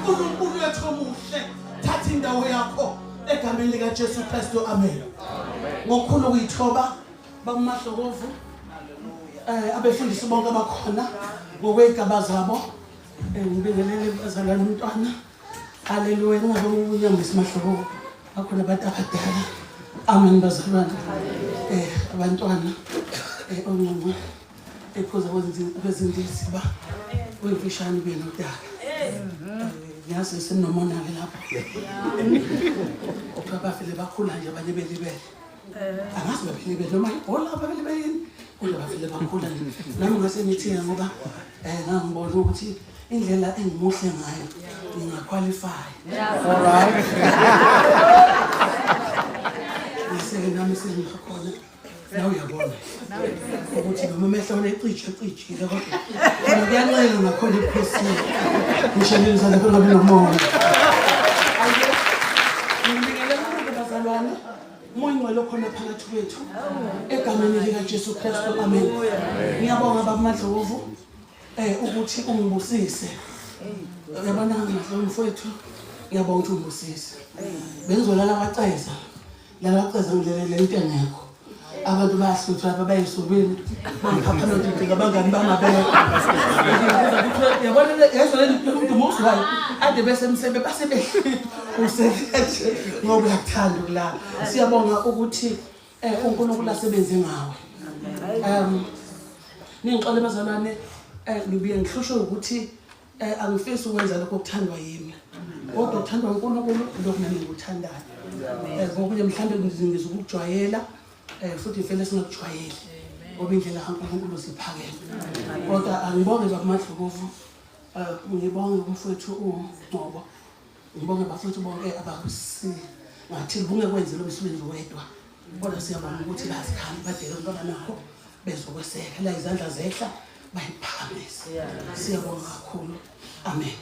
uNkulunkulu wethu omuhle thatha indawo yakho egameni lika Jesu Kristu amen ngokukhulu ukuyithoba bakumahlokovu abefundisi bonke abakhona ngokwegaba zabo ngibingelele bazalwane umntwana haleluya ngabe unyambisa mahlokovu bakhona abantu abadala amen bazalwane abantwana onqonqo ephuza kwezindisi ba uyimfishane bena udala yazi sinomonake lapho bafile bakhula nje abanye belibele angazi baphelibele noma ibhola ababelibele yini kodwa bafile bakhula nje nami ngase ngithina ngoba ngangibona ukuthi indlela engimuhle ngayo ngingaqualify alright nami sengikhona la uyabona ukuthi noma mehlone ecijile kodwa kuyanqela ngakhona iphesini ngishayile izandla kungabi nomoya ngibingelela bazalwane moya ngcwele khona phakathi kwethu egameni lika Jesu Kristu amen ngiyabonga bakumadlovu ukuthi ungibusise yabona mfowethu ngiyabonga ukuthi ungibusise bengizolala kwaceza la kwaceza ngilele into engekho abantu bayahlutha abayisubini bangiphaphala ukuthi ngabangani bangabeka yabona yezoleni umuntu muswayo ade bese msebe basebe uselethe ngoba uyakuthanda ukulala siyabonga ukuthi uNkulunkulu asebenze ngawe ningixole bazalwane ngibuye ngihlushwe ukuthi angifisi ukwenza lokho okuthandwa yimi kodwa ukuthandwa uNkulunkulu lokho nami ngikuthandayo ngoba mhlambe ngizokujwayela futhi vele singakujwayeli ngoba indlela kaNkulunkulu siphakeme kodwa angibonge bakumadlovu ngibonge umfowethu uNgcobo ngibonge bafowethu bonke abakusi ngathi bungekwenze lo msebenzi wedwa kodwa siyabona ukuthi bazikhamba badela ngoba nakho bezokweseka la izandla zehla bayiphakamisa siyabonga kakhulu amen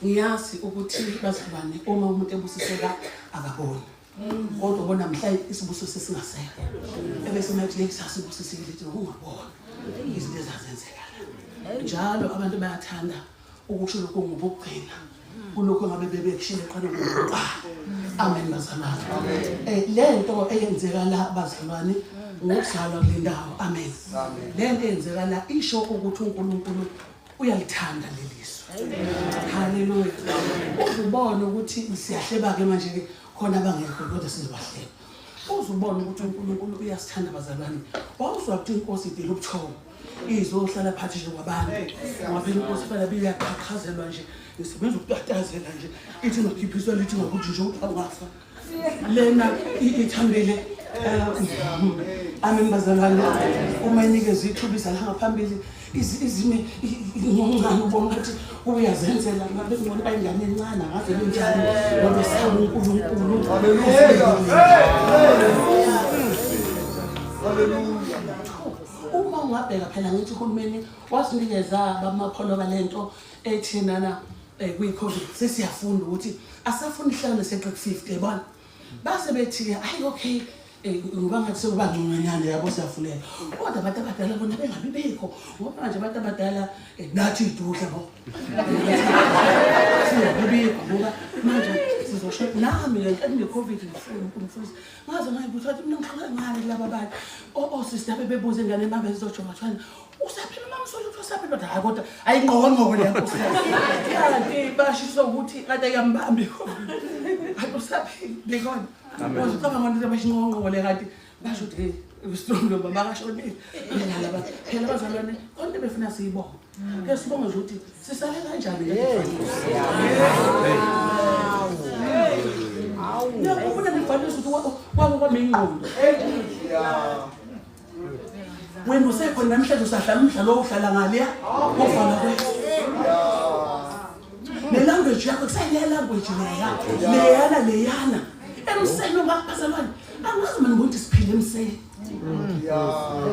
ngiyazi ukuthi bazibane uma umuntu ebusiseka akaboni kodwa bona mhla isibuso sesingasekho ebese mathi lekusasa ibusisile lithi ungabona izinto ezazenzekala njalo abantu bayathanda ukusho lokho ngobugcina kulokho ngabe bebekushile qala ngokuqa amen bazalwane lento eyenzeka la bazalwane ngokuzalwa kule ndawo amen lento eyenzeka la isho ukuthi uNkulunkulu uyalithanda leliswe haleluya uzubona ukuthi siyahleba ke manje ke khona abangekho kodwa sizobahleba uzubona ukuthi uNkulunkulu uyasithanda bazalwane wawuzwathi inkosi idela ubuthongo izohlala phansi nje kwabantu ngoba phela inkosi phela biyaqhaqhazelwa nje isebenza ukutatazela nje ithi ngakhiphiswa lithi ngokuthi nje ungafa lena ithambele amen bazalwane uma inikeza ithubisa la ngaphambili izime ngoncane ubona ukuthi uyazenzela ngabe ngibona bayingane encane ngaze benjani ngoba sithanda uNkulunkulu haleluya uma ungabheka phela ngithi uhulumeni wasinikeza bamapholo balento ethina na kwi-COVID sesiyafunda ukuthi asafuna ihlawulo seqe 50 yabona base bethi ayi okay ngoba ngathi sekuba ngconyanyana yabo siyafulela kodwa abantu abadala bona bengabi bekho ngoba manje abantu abadala nathi idudla bo siyabibika ngoba manje sizosho nami nge-COVID ngifuna ngaze ngayibuthi ukuthi mina ngixoxa ngani laba bantu sister bebebuza ingane mama ezizojonga thwana usaphila mamsolo usaphila kodwa kodwa ayingqongqo le nkosi kanti bashiso ukuthi kade yambambi kodwa usaphila bekona uzicabanga ukuthi abashinqonqo le kanti basho ukuthi strong lo baba kashonile laba phela bazalwane konke befuna siyibona ke sibonga nje ukuthi sisale kanjani yakubona nifalisa ukuthi kwami ingqondo wena usekhona namhlanje usahlala umdlalo ohlala ngaliya ofana kwethu nelanguage yakho kusayile language leyana emseno ngaphasalwane angazi mina ukuthi siphile emseni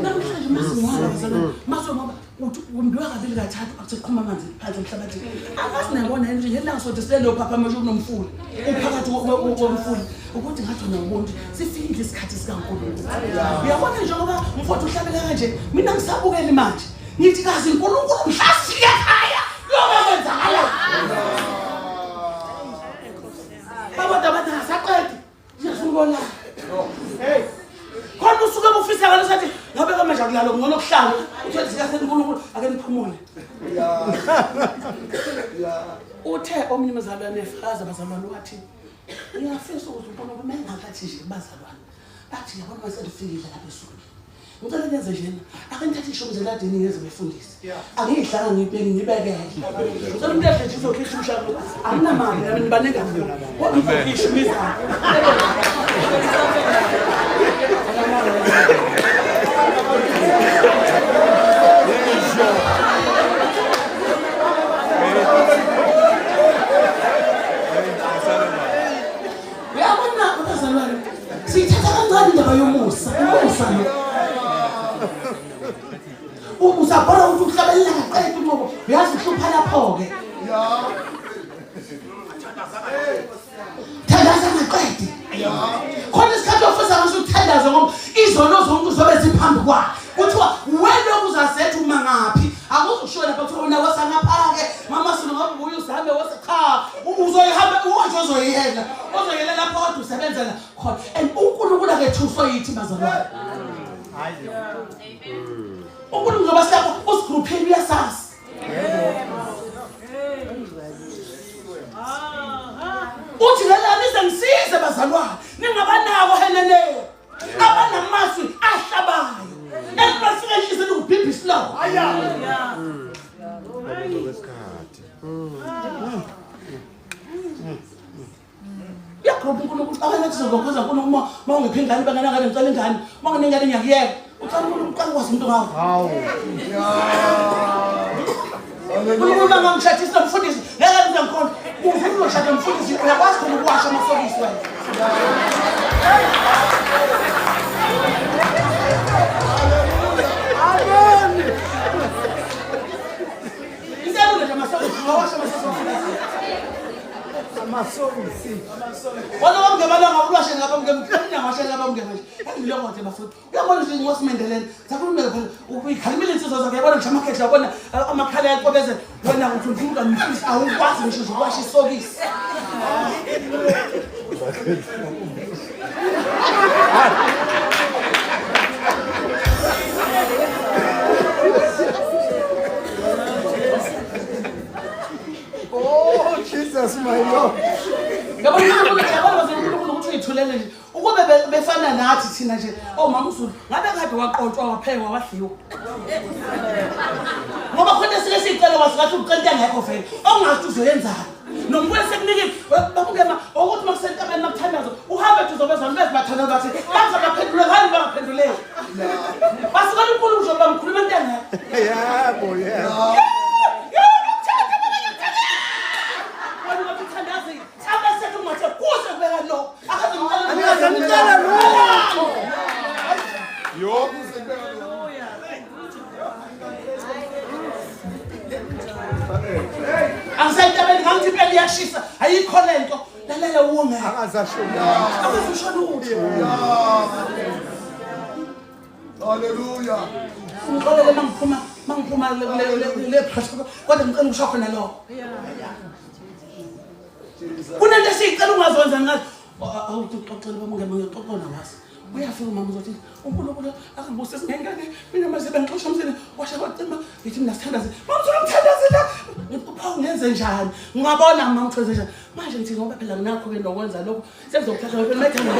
namhlanje masingwala bazalwane masongoba uthi umbiwa kabili kathathu akuseqhuma amanzi phansi emhlabathini angazi nabona nje ngelanga sothi silelo phapha manje unomfula uphakathi komfula ukuthi ngathi nobuntu sifike isikhathi sikaNkulunkulu uyabona njengoba mfowethu uhlabela kanje mina ngisabukela manje ngithi kazi uNkulunkulu mhlasiya ekhaya lokho kwenzakala kulala ngcono kuhlala uthi sikatheni uNkulunkulu ake niphumule uthe omnye umzalwane efaza abazalwane wathi ngiyafisa ukuthi uNkulunkulu mengakathi nje bazalwane bathi yabona maselifikile lapha esonto ngicela ngenze njena ake nithathe ishomo zeladini ngeze befundise angihlanga ngibekele ngicela umuntu ehle nje uzokhishwa ushaka anginamali yami nibaneka mina kodwa uzokhishwa imizamo sithatha kancane indaba yomusa usabona ukuthi uhlabelela ngaqedwe ngoba uyazi uhlupha lapho-ke thandaza ngaqedi khona isikhathi ofisa ngaso ukuthandaza ngoba izono zonke zobe ziphambi kwakhe kuthiwa wena okuzazetha uma ngaphi akuzukushiwo lapha kuthiwa wena wasangaphake mama sino ngabe ubuye uzahambe wasekha uzoyihamba uwonje ozoyiyela lapho kodwa usebenzela khona and uNkulunkulu akethuswa yithi bazalwane uNkulunkulu ngoba silapho usigrouphini uyasazi uthi ngalami ngisize bazalwane ningabanako heleleyo abanamazwi ahlabayo elibafika enhliziyweni ukubhibha isilawu yakhopha uNkulunkulu abanye sizokhoza uNkulunkulu uma ungiphi ingane banganakane ngicela ingane uma nginengane ngiyakuyeka ucela uNkulunkulu uqala kwazi umuntu ngawo uNkulunkulu bangamshathisa umfundisi ngeke ngize ngikhona ufuna uzoshada umfundisi uyakwazi khona ukuwasha amasokisi wena wona wangebala ngabulwashe ngapha ngemkhanya ngashe ngapha ngemanje engilongothi bafuthi uyabona nje ngosimendelene sakhulumela phela ukuyikhalimile insizwa zakhe yabona ngisho amakhehle yabona amakhala yaqobeze wena uthi ufuna umfisi awukwazi ngisho ukwasha isokisi Oh Jesus my Lord. Yabona ukuthi uyithulele nje ukube befana nathi thina nje omama uZulu ngabe kade waqoqwa waphekwa wadliwa ngoba khona sike sicela wasingathi uqenta ngekho vele ongathi uzoyenzana nombuye sekunikile bakungema ukuthi makusentabeni makuthandaza uhambe nje uzobezana bese bathandaza bathi bazabaphendula ngani bangaphenduleki basikala uNkulunkulu nje bamkhuluma into engekho Yebo yeah. Angisayitabeni ngithi impela iyashisa ayikho lento lalela wonke Akazasho lutho Hallelujah. ngixolele mangiphuma le pressure kodwa ngicela ukusho khona lo kunento esicela ungazwenza ngathi awuxoxele bamngeke ngixoxona wazi uyafika mama uzothi uNkulunkulu akangibuse singengane mina mase bengixosha umsini washa kwacima ngithi mina sithandaze mama uzomthandazela ngiphawu ngenze njani ngabona mama ngithoze njani manje ngithi ngoba phela nginakho ke nokwenza lokho sengizokuthatha phela mayithanda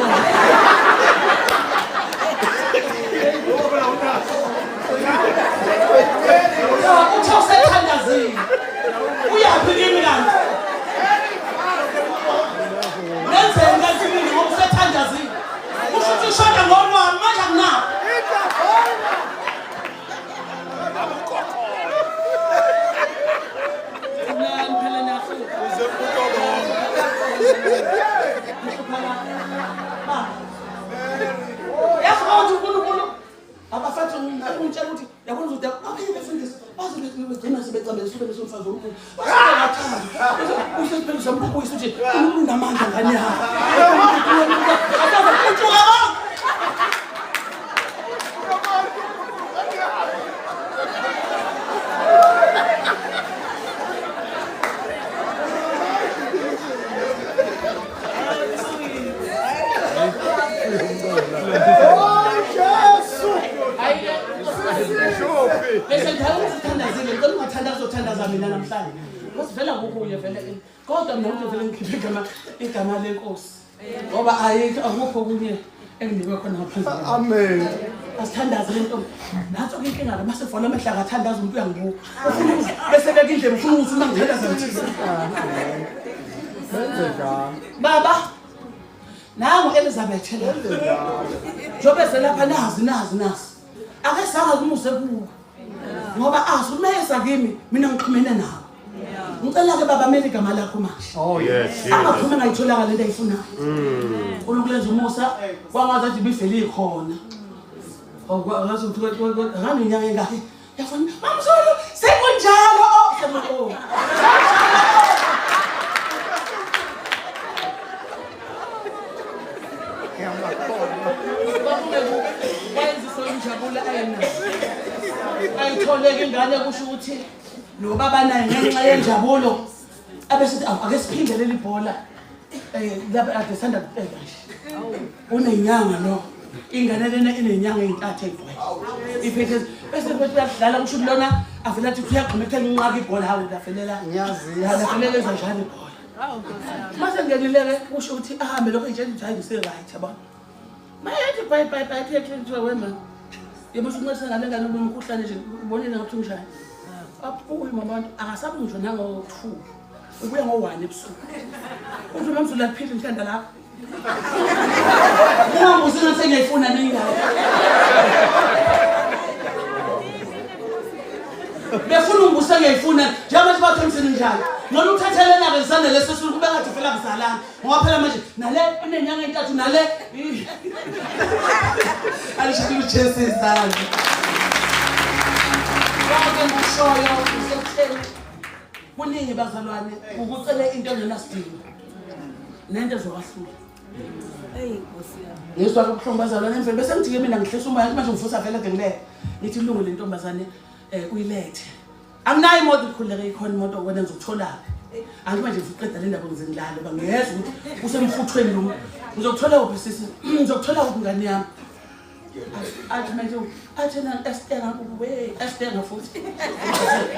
uthathandazile uyaphi kimi kanti ngenzeni kanti ngoba usethandazile usho shada ngoba manje akunako phela nafu yakhona uNkulunkulu abafethu ngitshela ukuthi yabona ukuthi akhe befundisa bazogcina sebecabela sube nesomfazi omkhulu basathanda usephelisa somkhulu ukuthi unamandla ngani yakho mina namhlanje kusivela kukuye vele kodwa mina ukuthi vele ngikhiphe igama lenkosi ngoba ayikho akukho kunye enginikwe khona ngaphandle Amen. asithandaze lento nathi inkinga la mase fona amehla akathandaza umuntu uyangibuka bese beka indlela ufuna ukuthi uma ngihela zakuthisa baba nangu Elizabeth la jobe selapha nazi ake sanga kumuse kuwo ngoba azi umesa kimi mina ngixhumene nawe ngicela ke baba mele igama lakho manje Oh yes. angaphuma ngayitholaka lento ayifunayo ukulenza umusa kwangazathi bivele ikhona ngathi ngani inyanga engaki yafuna mamzulu sekunjalo oh Injabula ayena ayitholeke ingane kusho ukuthi lo baba naye ngenxa yenjabulo abese ake siphinde leli bhola lapha ade sanda kuphela nje unenyanga lo ingane lena inenyanga ezintathu ezigcwele iphethe bese kudlala kusho lona avela ukuthi uyaqhumekela inqaka ibhola hawo lafelela Ngiyazi. lafelela ezanjani ibhola mase ngelileke kusho ukuthi ahambe lokho nje njalo ise right yabona mayethi bye khethiwe wema yebo usunqesa ngale ngane lomkhuhlane nje ubonile ngathi unjani apuyi mabantu akasabi ngisho nango-2 ubuya ngo-1 ebusuku uthi mamzulu aphile ngithanda lapho ungambuzi ngathi ngiyayifuna neyingane befuna ungibuse ngiyayifuna njengoba nje bathe emsini njalo noma uthathelena-ke zisane lesesulu kube ngathi vela kuzalana ngoba phela manje nale unenyanga entathu nale alishilo uJesu izandla wake ngushoyo usekutheni kuningi bazalwane ukucela into engenasidingo nento ezokahlula yeswa kubuhlungu bazalwane emveni bese ngithi-ke mina ngihlisa umoya manje ngifusa vele ngilele ngithi ilungu le ntombazane uyilethe anginayo imoto ikhululeke ikhona imoto wena ngizokutholaphi angithi manje ngiqeda le ndaba ngizengilalo bangiyeza ukuthi usemfuthweni lo ngizokuthola uphi sisi ngizokuthola uphi ngane yami athi manje athi na Esther we Esther futhi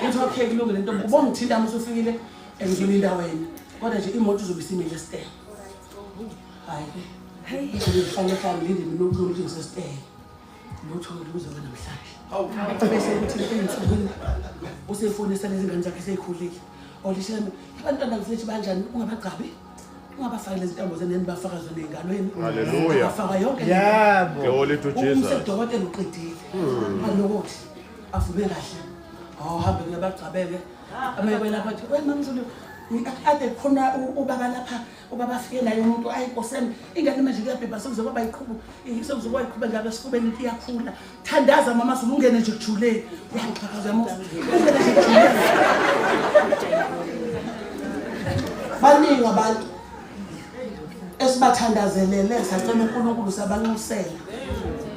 ngithi okay kulungile lento ubona ngithinta uma usufikile engizolinda wena kodwa nje imoto izobe isimile Esther hayi ngifanye family mina ukuthi ngisesther lutho luzoba namhlanje bese ukuthi ensukwini usefonisa lezi ngane zakhe seyikhulile olishela abantwana ngifethi banjani ungabagcabi ungabafaki lezi ntambo zeneni bafaka zona engalweni Hallelujah. bafaka yonke Yebo. Glory to Jesus. umsedokotela uqedile alokuthi avume kahle hambe ngiyabagcabeke amayebela bathi wena mamzulu ade khona ubaba lapha ubaba afike naye umuntu ayikoseni ingane manje kuyabhebha sekuzoba iqhubu sekuzoba iqhube ngabe sifubeni iyakhula thandaza mama Zulu ungene nje kujuleni uyangiqhaqhaza mama ungene nje kujuleni baningi abantu esibathandazelele sacela uNkulunkulu sabanxusela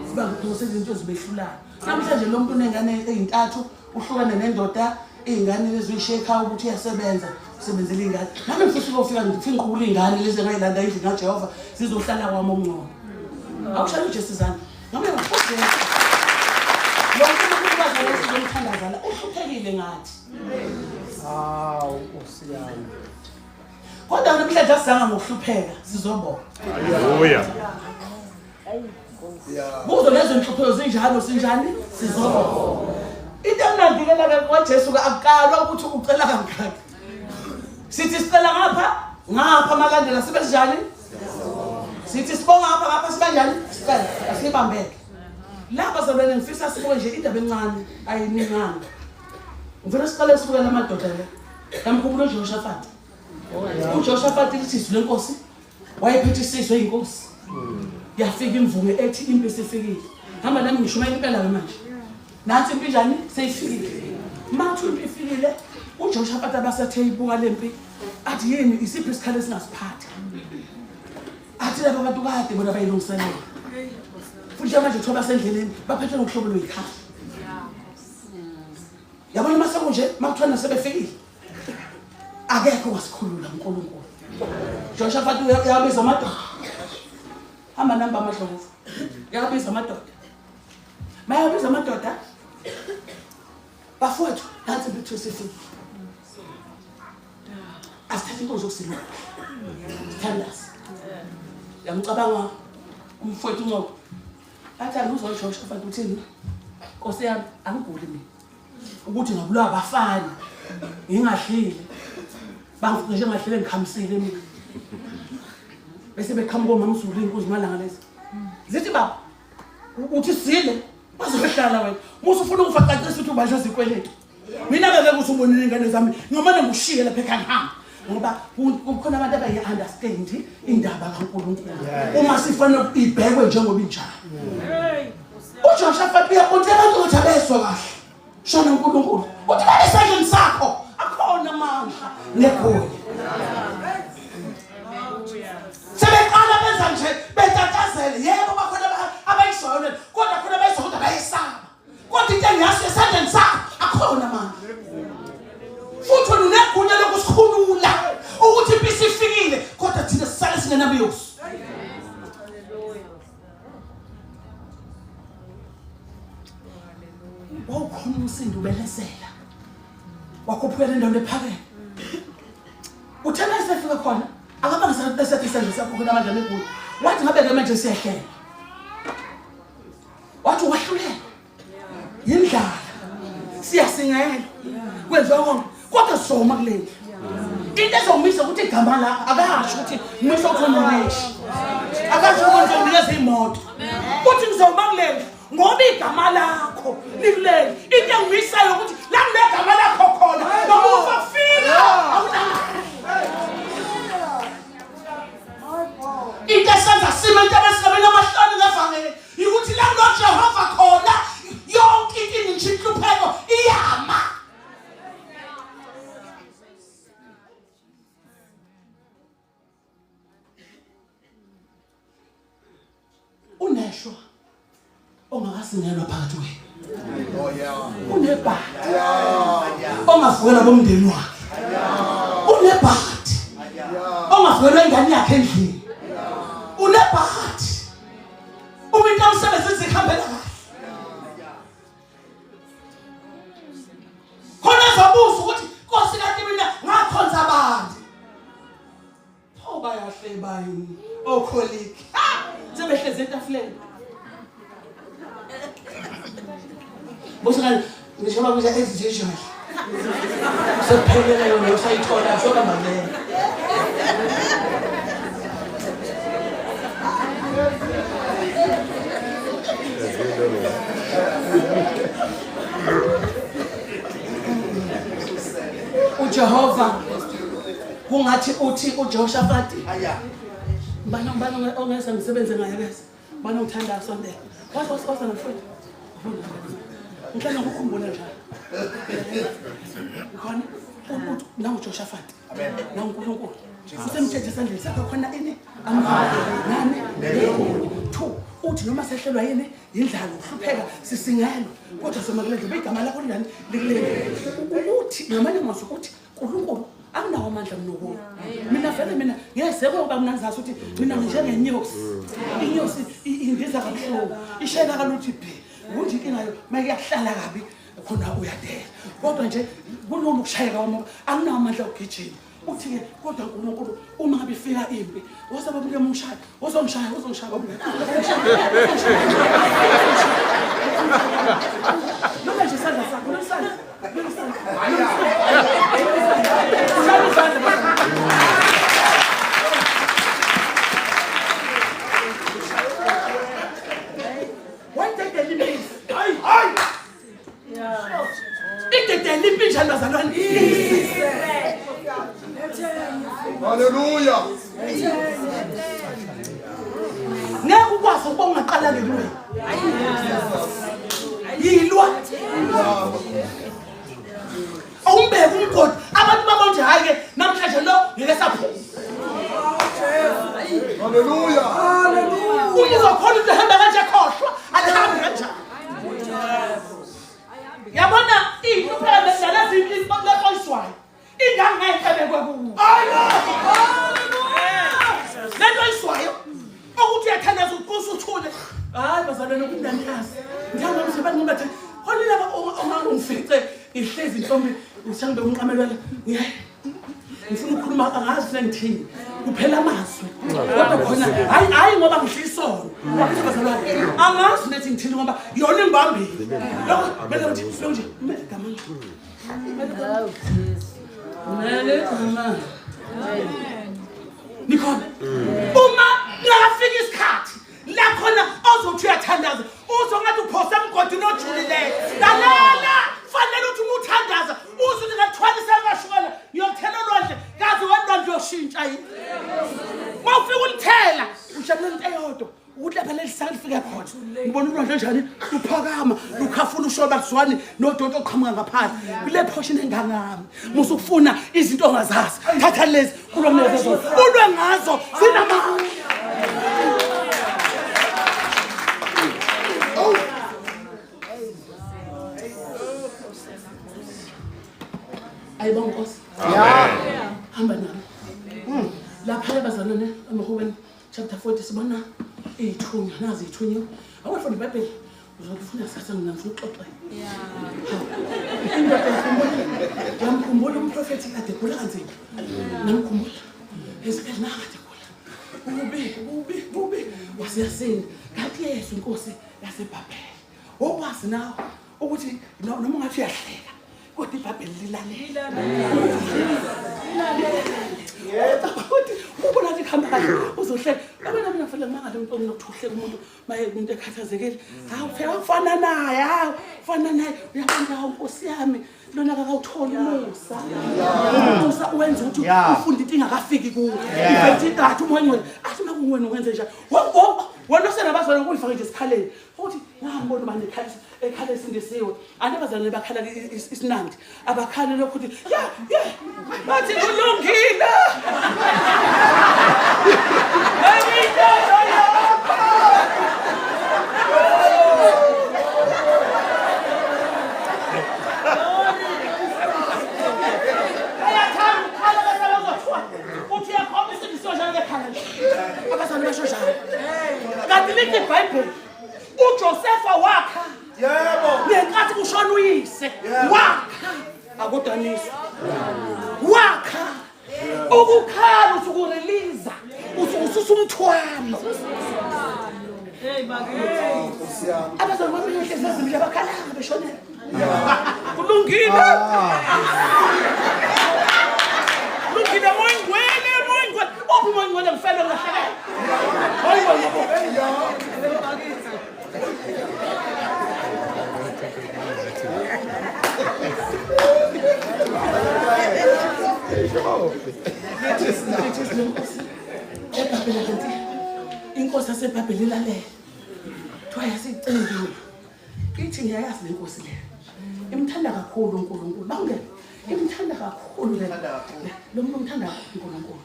siba ngidose izinto ezibehlulayo namhlanje lo muntu unengane ezintathu uhlukane nendoda izingane lezi uyisheka ukuthi uyasebenza usebenzela ingane nami mfisa ukufika ngifinqula ingane lezi engayilanda indlu kaJehova zizohlala kwami omncane akushaya uJesu izandla noma ngifuse lo muntu bazalwa sizomthandazala uhluphekile ngathi Hawu usiyami. kodwa namhlanje asizanga ngokuhlupheka sizobona Hallelujah. kuzo lezo inhlupheko zinjalo sinjani sizobona into emnandikela kwaJesu akukalwa ukuthi ucela kangaka sithi sicela ngapha amalandela sibe njani sithi sibonga ngapha sibanjani sicela asibambeke lapha sobele ngifisa sibuke nje indaba encane ayiningana ngifuna siqale sibukela amadoda le yamkhumbulo uJoshafati uJoshafati lisizwe lenkosi wayephethe isizwe inkosi yafika imvume ethi impi sifikile hamba nami ngishumayela impela manje nathi impi njani seyifikile mathu impi ifikile uJoshafati abasathe ibuka lempi athi yini isiphi isikhalo esingasiphatha athi laba bantu kade bona bayilungiselela futhi manje uthoba sendleleni baphethe ngokuhlobo loyikhaya yabona maseku nje makuthiwa sebefikile akekho wasikhulula uNkulunkulu Joshafati uyabiza amadoda hamba namba amadlovu uyabiza amadoda mayabiza amadoda bafowethu nansi bethu sifike wathatha inkonzo yokusilwa Thandas yamcabanga umfowethu uNqobo athi angizwa uJoshua uthini Nkosi yami angiguli mina ukuthi ngabulawa abafana ngingahlile bangifike nje ngahlele ngikhamisile mina bese beqhamuka omamZulu inkosi malanga lezi zithi baba uthi sile bazohlala wena musu ufuna ukufaqaqisa ukuthi ubasho zikweletu mina ngeke usubonile ingane zami ngomane ngushiye lapha ekhaya ngihamba ngoba kukhona abantu abayi-understand indaba kaNkulunkulu uma sifanele ibhekwe njengoba injalo uJoshua uthi abantu ukuthi abezwa kahle shona uNkulunkulu uthi esandleni sakho akhona amandla negunya sebeqala benza nje betatazele yebo bakhona abayisona kodwa khona bayizwa ukuthi abayisaba kodwa into engiyazi esandleni sakho akhona amandla futhi unegunya lokusikhulula ukuthi impisi ifikile kodwa thina sisale singenabuyosi wawukhona umsindo ubelesela wakhuphukela endaweni ephakeme uthena esefika khona akabanga sathi isandla sakho khona amandla negunya wathi ngabe-ke manje siyahlela wathi wahluleka yindlala siyasingela kwenziwa konke kodwa soma kuleli into ezomisa ukuthi igama lakho akasho ukuthi ngimisa uthoneleshi akasho ukuthi nginikeza imoto uthi ngizoma kuleli ngoba igama lakho likuleli into engiyisayo ukuthi la kunegama lakho khona noma ufafika into esenza sima into abesigabeni amahlanu ngevangeli ukuthi la kunoJehova khona yonke into nje inhlupheko iyama uneshwa ongakasingelwa phakathi kwenu unebhadi ongavukela bomndeni wakhe unebhadi ongavukela ingane yakhe endlini unebhadi umuntu amsebenzi ikhambela kahle khona zabuza ukuthi Nkosi kanti mina ngakhonza abantu bayahle bayini okholiki sebehleze etafuleni bosana ngisho babuza ezijejwayo sephelele yona usayithola soka mabele uJehova kungathi uthi uJoshua bana ongeza ngisebenze ngaye bese bana uthanda sondela wathi namfowethu ngicela ukukhumbula njalo khona ukuthi nawu Joshua nawu uNkulunkulu usemthethe esandleni sakho khona ini nani two uthi noma sehlelwa yini indlala ukuhlupheka sisingelwe kodwa somakulenze igama lakho lindani likulele uthi ngamanye amazwi ukuthi uNkulunkulu akunawo amandla mnokuyo mina vele mina ngiyezeke ngoba mina ngizazi ukuthi mina njengenyosi inyosi indiza kabuhlungu ishela kaluthi bhe ukuthi inkingayo make yahlala kabi khona uyadela kodwa nje kunoma ukushayeka wami akunawo amandla okugijima uthi ke kodwa uNkulunkulu uma ngabe ifika impi wasaba ukuthi umshaya uzongishaya noma nje sandla sakho nosandla Hallelujah. Ngeke ukwazi ukungaqala ngeluwe. Yilwa. Awumbeke umgodi abantu babonje hayi namhlanje lo ngeke sapho. Hallelujah. Hallelujah. Uyizokhona ukuthi hamba kanje khohlwa alihambi kanjani. Yabona iphela lezi izinto leqoyiswayo. Ingane ngayibekwe kuwo. Lento iswayo ukuthi uyathandaza uqosa uthule. Hayi bazalwane kundanikazi. Ngithanda umsebenzi ngathi holile ongangifice ihlezi intombi ngisangibe umqamelwana. Ngifuna ukukhuluma noma angazi sengithini kuphela amazwi kodwa khona hayi ngoba ngihlisono angazi nethi ngithini ngoba yona imbambile lokho bese ngithi nje gamanga Nikhona uma ngafika isikhathi la khona ozothi uyathandaza uzongathi uphosa emgodi nojulileyo lalela fanele uthi umuthandaza uzuthi ngathwalisa amashukela yokuthela olwandle kaze olwandle yoshintsha yini mawufika ulithela ujabule into eyodwa ukuthi lapha lelisaka lifike khona ngibona ulwandle njani luphakama lukhafuna ushoba kuzwani nododo oqhamuka ngaphansi kule portion engangami musukufuna izinto ongazazi thatha lezi kulomnyezo ulwe ngazo sinamandla ayibonga Nkosi hamba nami lapha ebazalwane eMahubeni chapter 40 sibona ithunya nazi ithunya awufunda iBhayibheli uzokufunda sasa nginamfuna uxoxa yamkhumbula umprofeti kaDebora kanzima namkhumbula esikhathi nakade kubi wasiyasini kanti Yesu inkosi yaseBhabheli okwazi nawe ukuthi noma ungathi uyahleka kodwa iBhayibheli lilalela ukuthi ubona ukuthi khamba uzohleka abana mina mfana mangale umuntu onokuthuhleka umuntu maye umuntu ekhathazekile phela ufana naye ufana naye uyabona Nkosi yami lona akawuthola umusa wenza ukuthi ufunde into ingakafiki kuwe ibethi ingathi umoya ngcwele athi makuwena ukwenze njani wona senabazwana ukuyifaka nje esikhaleni ukuthi ngambona manje ekhala esindisiwe anabazana bakhala isinandi abakhali lokho ukuthi bathi kulungile iBhayibheli uJosepha wakha ngenkathi kushona uyise wakha akodaniswa wakha ukukhala usukurelease ususumthwalo abazali bami nje bakhala beshonela kulungile lungile moya ngwele ophuma ngwele ngifela ngahleka inkosi yaseBhabheli lalela kuthiwa yasicengile ithi ngiyayazi lenkosi le imthanda kakhulu uNkulunkulu bangena imthanda kakhulu le lo muntu umthanda uNkulunkulu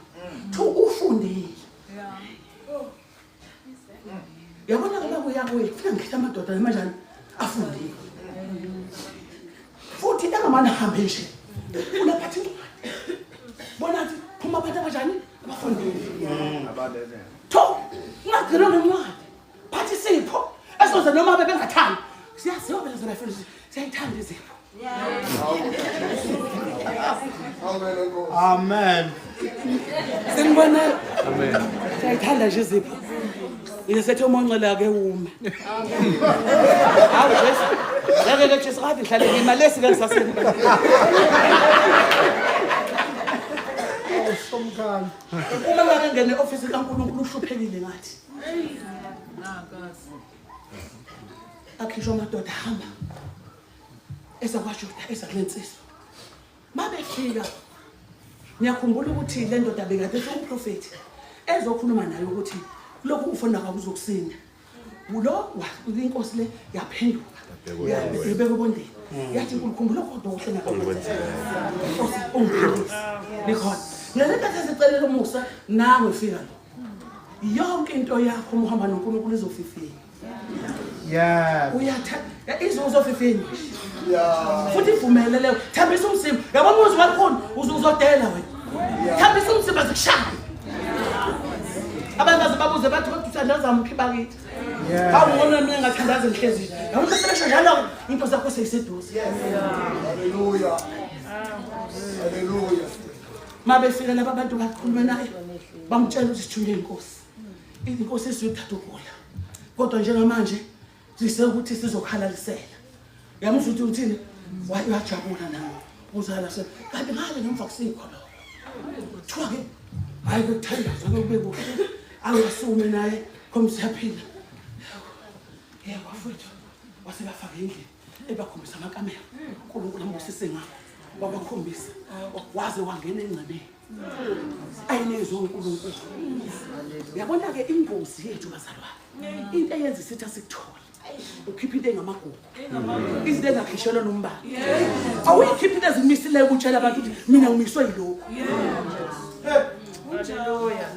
thu ufundile yabona kala kuyakuye funa ngikhetha amadoda emanjani afundile futhi engamana hambe nje unaphathi bona athi phuma phatha kanjani abafundile tho ngagcina ngencwadi phathi sipho esoze noma bebengathandi siyaziwa phela zona fundisi siyayithanda izipho Amen. Sengibona amen siyayithanda nje izipho isethi umonqela ke ume hawu Jesu ke Jesu ngathi nhlale imali lesike ngisaseni Somkhana. uma ngangene office kaNkulunkulu uhluphekile ngathi akhishwa amadoda hamba esakwaJuda esakulensizwa mabefika ngiyakhumbula ukuthi le ndoda bekade umprofeti ezokhuluma naye ukuthi lokhu ufunda kwakuzokusinda ulo inkosi le yaphenduka ibeke bondeni yathi ukukhumbula kodwa uhlena kwakwenza inkosi ongilisa likhona ngelenkathi sicelela umusa nawe fika yonke into yakho uma uhamba noNkulunkulu izofifika uyathatha izofifini futhi ivumele leyo thambisa umsimba yabona umuzwa wakhona uzodela wena thambisa umsimba zikushaya abantu babuze bathi uthandaza umphi bakithi awubona mina ngathandaza inhliziyo yabona sebesho njalo into zakho seyiseduze haleluya haleluya Mabefika laba bantu bakhuluma naye bamtshela ukuthi sithunywe inkosi. Inkosi isiyothatha ukudla. Kodwa njengamanje sisekuthi sizokhalalisela. Yamuzwa ukuthi uthini? Wayajabula nawe. Uzala se kanti ngale ngemva kusikho lo. Kuthiwa ke hayi kuthandaza kube kuhle. Angasume naye komsiyaphila. Yebo mfowethu. Wasebafaka endlini ebakhombisa amakamera. uNkulunkulu ambusise ngabo. Wabakhombisa. Waze wangena engcebeni. Ayinezwe uNkulunkulu. Yabona ke ingozi yethu bazalwane. Into eyenza isithi asikuthole. Ukhipha into engamagugu. Izinto ezakhishelwa nombala. Awuyikhipha into ezimisileyo ukutshela abantu ukuthi mina ngimiswe yilokho. Hallelujah.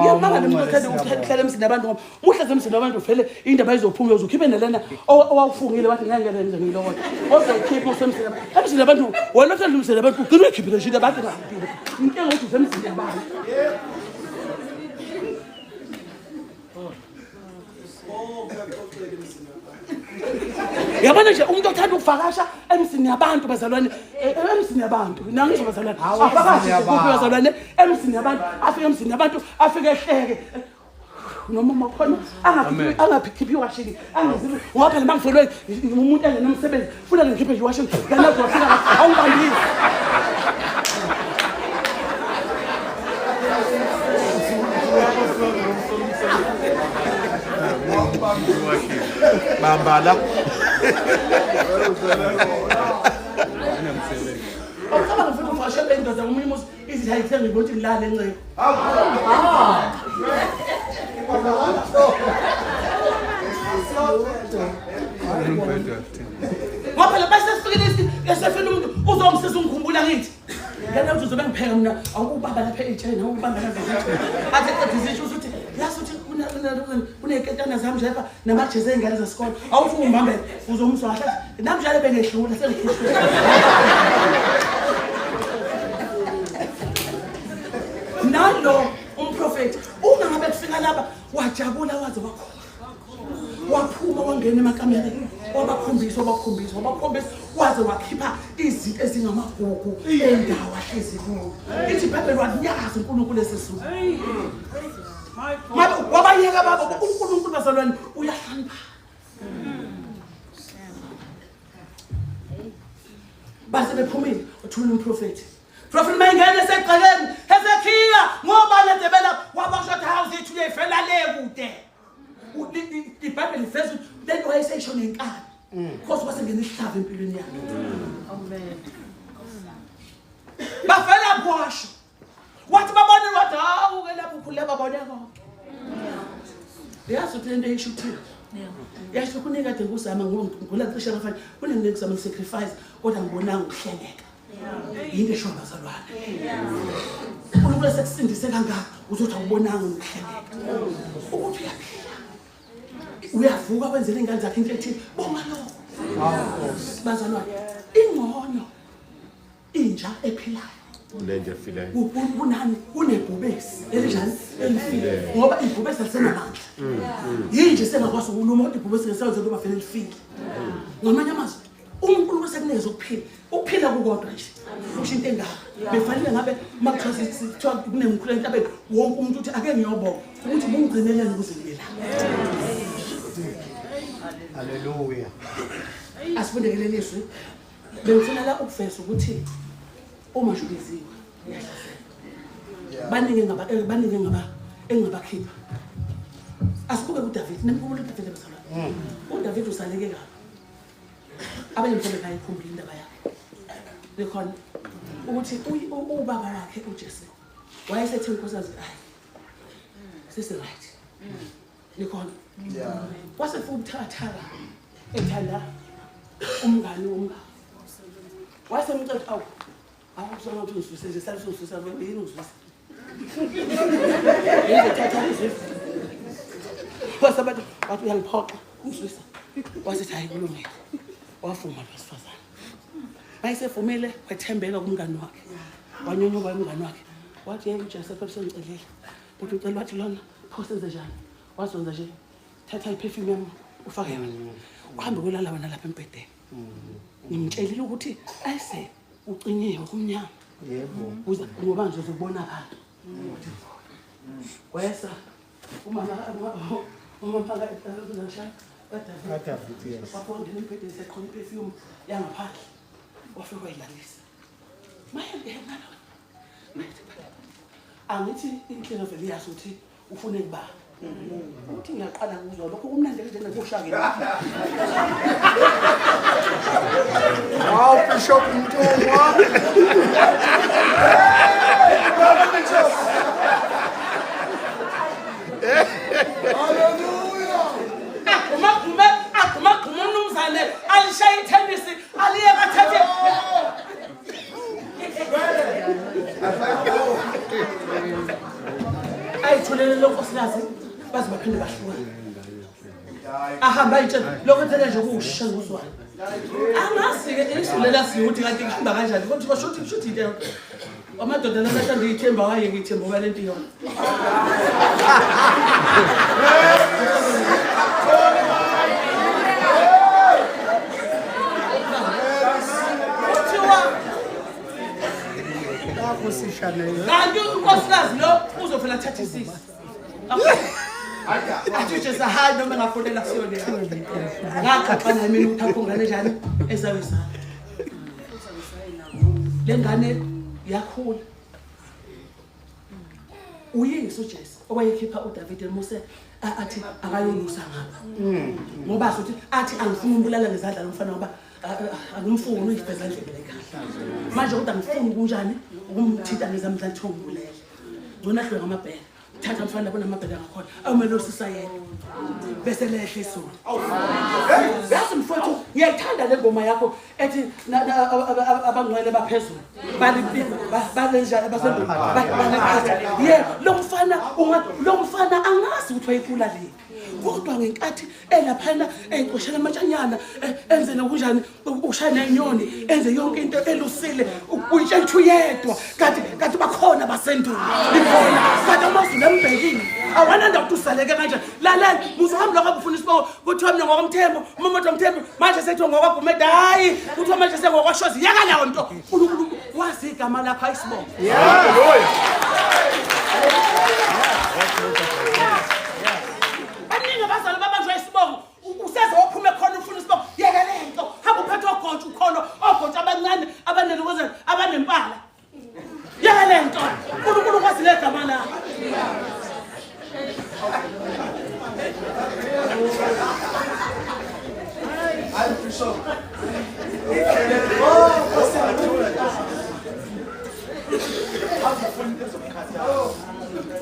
Yabona lemothele ukuhlala emsini abantu ngoba muhlaze emsini abantu vele indaba izophuma uzokhiphe nelena owawufungile wathi ngeke ngenze ngiloko. Ozokhipha usemsini. Emsini abantu wena uhlala emsini abantu ugcina ukhiphile nje abantu ngaphile. Into engothi usemsini abantu. Yabona nje umuntu othanda ukuvakasha emsini yabantu bazalwane emsini yabantu nangisho bazalwane avakashe bazalwane emsini yabantu afike emsini yabantu afike ehleke noma khona angakhiphi washing angazibi ngoba phela mangifelwe umuntu engenomsebenzi funa ngikhiphe nje washing kana uzofika awungandisi Bambala. Awucabanga futhi ufashe bendoda umuntu ithi hayithenga ukuthi ngilale enceke. Ngoba la bese sifikile esefela umuntu uzomsiza ungikhumbula ngithi. Ngena uthi uzobe ngipheka mina awukubamba lapha eChina awukubamba la zithi. Athe qedizisho ukuthi yasuthi kuneketana zami lapha namajezi engane zesikole awuthi umbambele uzomswa kahle namjalo bengehlula sengikhishwe nalo umprofeti uma ngabe kufika lapha wajabula waze waphuma wangena emakamereni wabakhombisa waze wakhipha izinto ezingamagugu endawo ahlezi kuyo ithi iBhayibheli wanyaza uNkulunkulu lesizulu wabayeka babo uNkulunkulu bazalwane uyahlamba base bephumile uthula umprofeti mayingene eseqaleni Hezekiya ngoba ledebela wabashotha house ethu lefela le kude iBhayibheli says lento wayesesho nenkani because wasengena isihlava empilweni yakhe Amen. bafela kwasho wathi babone wathi hawu ke lapho ukhuleka babone konke yazi ukuthi lento eyisho uthini yasho kunika kade ngusama ngula cishe ngafana kunenge kusama sacrifice kodwa ngibonanga ukuhleleka yinto esho bazalwane uNkulunkulu sekusindise kangaka uzothi awubonanga ukuhleleka ukuthi uyavuka wenzele ingane zakhe into ethini bonga lokho bazalwane ingcono inja ephilayo Lenje filayo. Unani unebhubesi elinjani elifile ngoba ibhubesi alisenamandla yinje sengakwazi ukuluma ibhubesi ngesenzo loba vele lifike ngamanye amazwi uNkulunkulu sekunikeza ukuphila kukodwa nje usho into engaka befanele ngabe makuthiwa kunemkhulu entabeni wonke umuntu uthi ake ngiyobonga ukuthi bungcinelele ukuze ngibe la Hallelujah. asifundekele leswi bengifuna la ukuveza ukuthi uma shubiziwe yahlasela baningi engabakhipha asibuke kuDavid nemkhulu uDavid besala uDavid usaleke kabi abanye mhlawumbe bayikhumbula indaba yakhe lekhona ukuthi ubaba wakhe uJese wayesethe inkosikazi hayi sisi right lekhona wasefuna ukuthathaka ethanda umngani womngane wasemcela awu awusona ukuthi ususe nje saliso ususa yini ususa yezothatha izifo wasabathi wathi uyangiphoqa ususa wasithi hayi kulungile wafuma losifazana ayisefumile wethembeka kumngani wakhe wanyonyoba umngani wakhe wathi yena uJoseph esengicelela uthi ucela wathi lona phosenze njani wazonza nje thatha iperfume yami ufake yona uhambe kulala wena lapha empedeni ngimtshelile ukuthi ayise ucinyiwe kumnyama Yebo. uza ngoba nje uzobonakala ukuthi wesa umama phaka ehlala David, yes. wafonde nempedeni seqhona iperfume yangaphandle wafika wayilalisa mayengena angithi inhlelo vele yazi ukuthi ufune kuba uthi ngiyaqala kuzwa lokho kumnandi njena kushake Wow, Bishop Mtungwa. agquma umnumzane alishaya ithenisi aliyeka athathe ayithulele lonkosikazi baze baphinde bahlukane ahamba ayitshela lokho ethele nje kuwushisha ngozwane angazi-ke isulela siyo ukuthi kanti kuhamba kanjani kodwa bashuthi into amadoda nasahlanda iy'themba waye ngiyithemba oba le nto iyona kanti unkosikazi lo uzovela athathe isisi athi nje sahayi noma engafonela kusiyona ngaqaxana mina ukuthi akho ngane njani ezawe sana le ngane yakhula uyise uJesu owayekhipha uDavid eMose athi akayolusa ngapha ngoba sothi athi angifuni umbulala ngezandla lomfana ngoba angimfuni uyibheza endlebeni ekhaya manje kodwa ngifuni kunjani ukumthinta ngezamdla thongulele ngona hlwe ngamabhele thatha mfana bona amabhele ngakhona awumele usisa yena bese lehle isona yazi mfowethu ngiyayithanda le ngoma yakho ethi abangcwele baphezulu balenjani basendulo ye lo mfana angazi ukuthi wayikula le kodwa ngenkathi elaphana eyiqoshela amatshanyana enze nokunjani ushaya inyoni enze yonke into elusile uyitshelithu yedwa kanti bakhona basendulo ikhona kanti amazulu embhekini awananda ukuthi usaleke kanjani lalela muzohambe lokho abufuna isibongo kuthiwa mina ngokomthembo umomoto omthembo manje sethiwa ngokwagumede hayi kuthiwa manje sengokwashozi yaka lawo nto uNkulunkulu wazi igama lakho ayisibongo abazali babanjwe isibongo useze wophume khona ufuna isibongo yeka lento hamba uphethe ogontsha ukholo ogontsha abancane abanelukozana abanempala yeka lento uNkulunkulu kwazi le gama lakho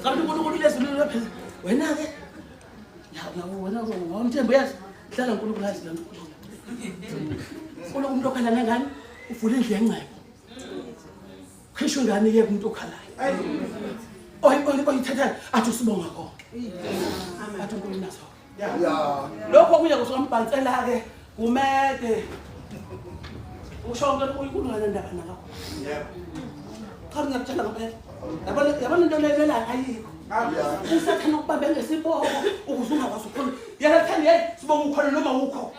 kanti uNkulunkulu lezulu phezulu wena-ke wena ngomthembo yazi hlala uNkulunkulu yazi lento umuntu okhala ngangani uvula indlu yencebo khisha ingane yeke umuntu okhalayo oyithathayo athi usibonga konke athi uNkulunkulu naso lokho kuya kusambhansela-ke umede usho konke uNkulunkulu ngendaba nakho cha ngiyakutshela ngempela yabona into lelelayo ayikho usathana ukubambe ngesibongo ukuze ungakwazi ukukhona yena thandi hey sibonga ukhona noma ukho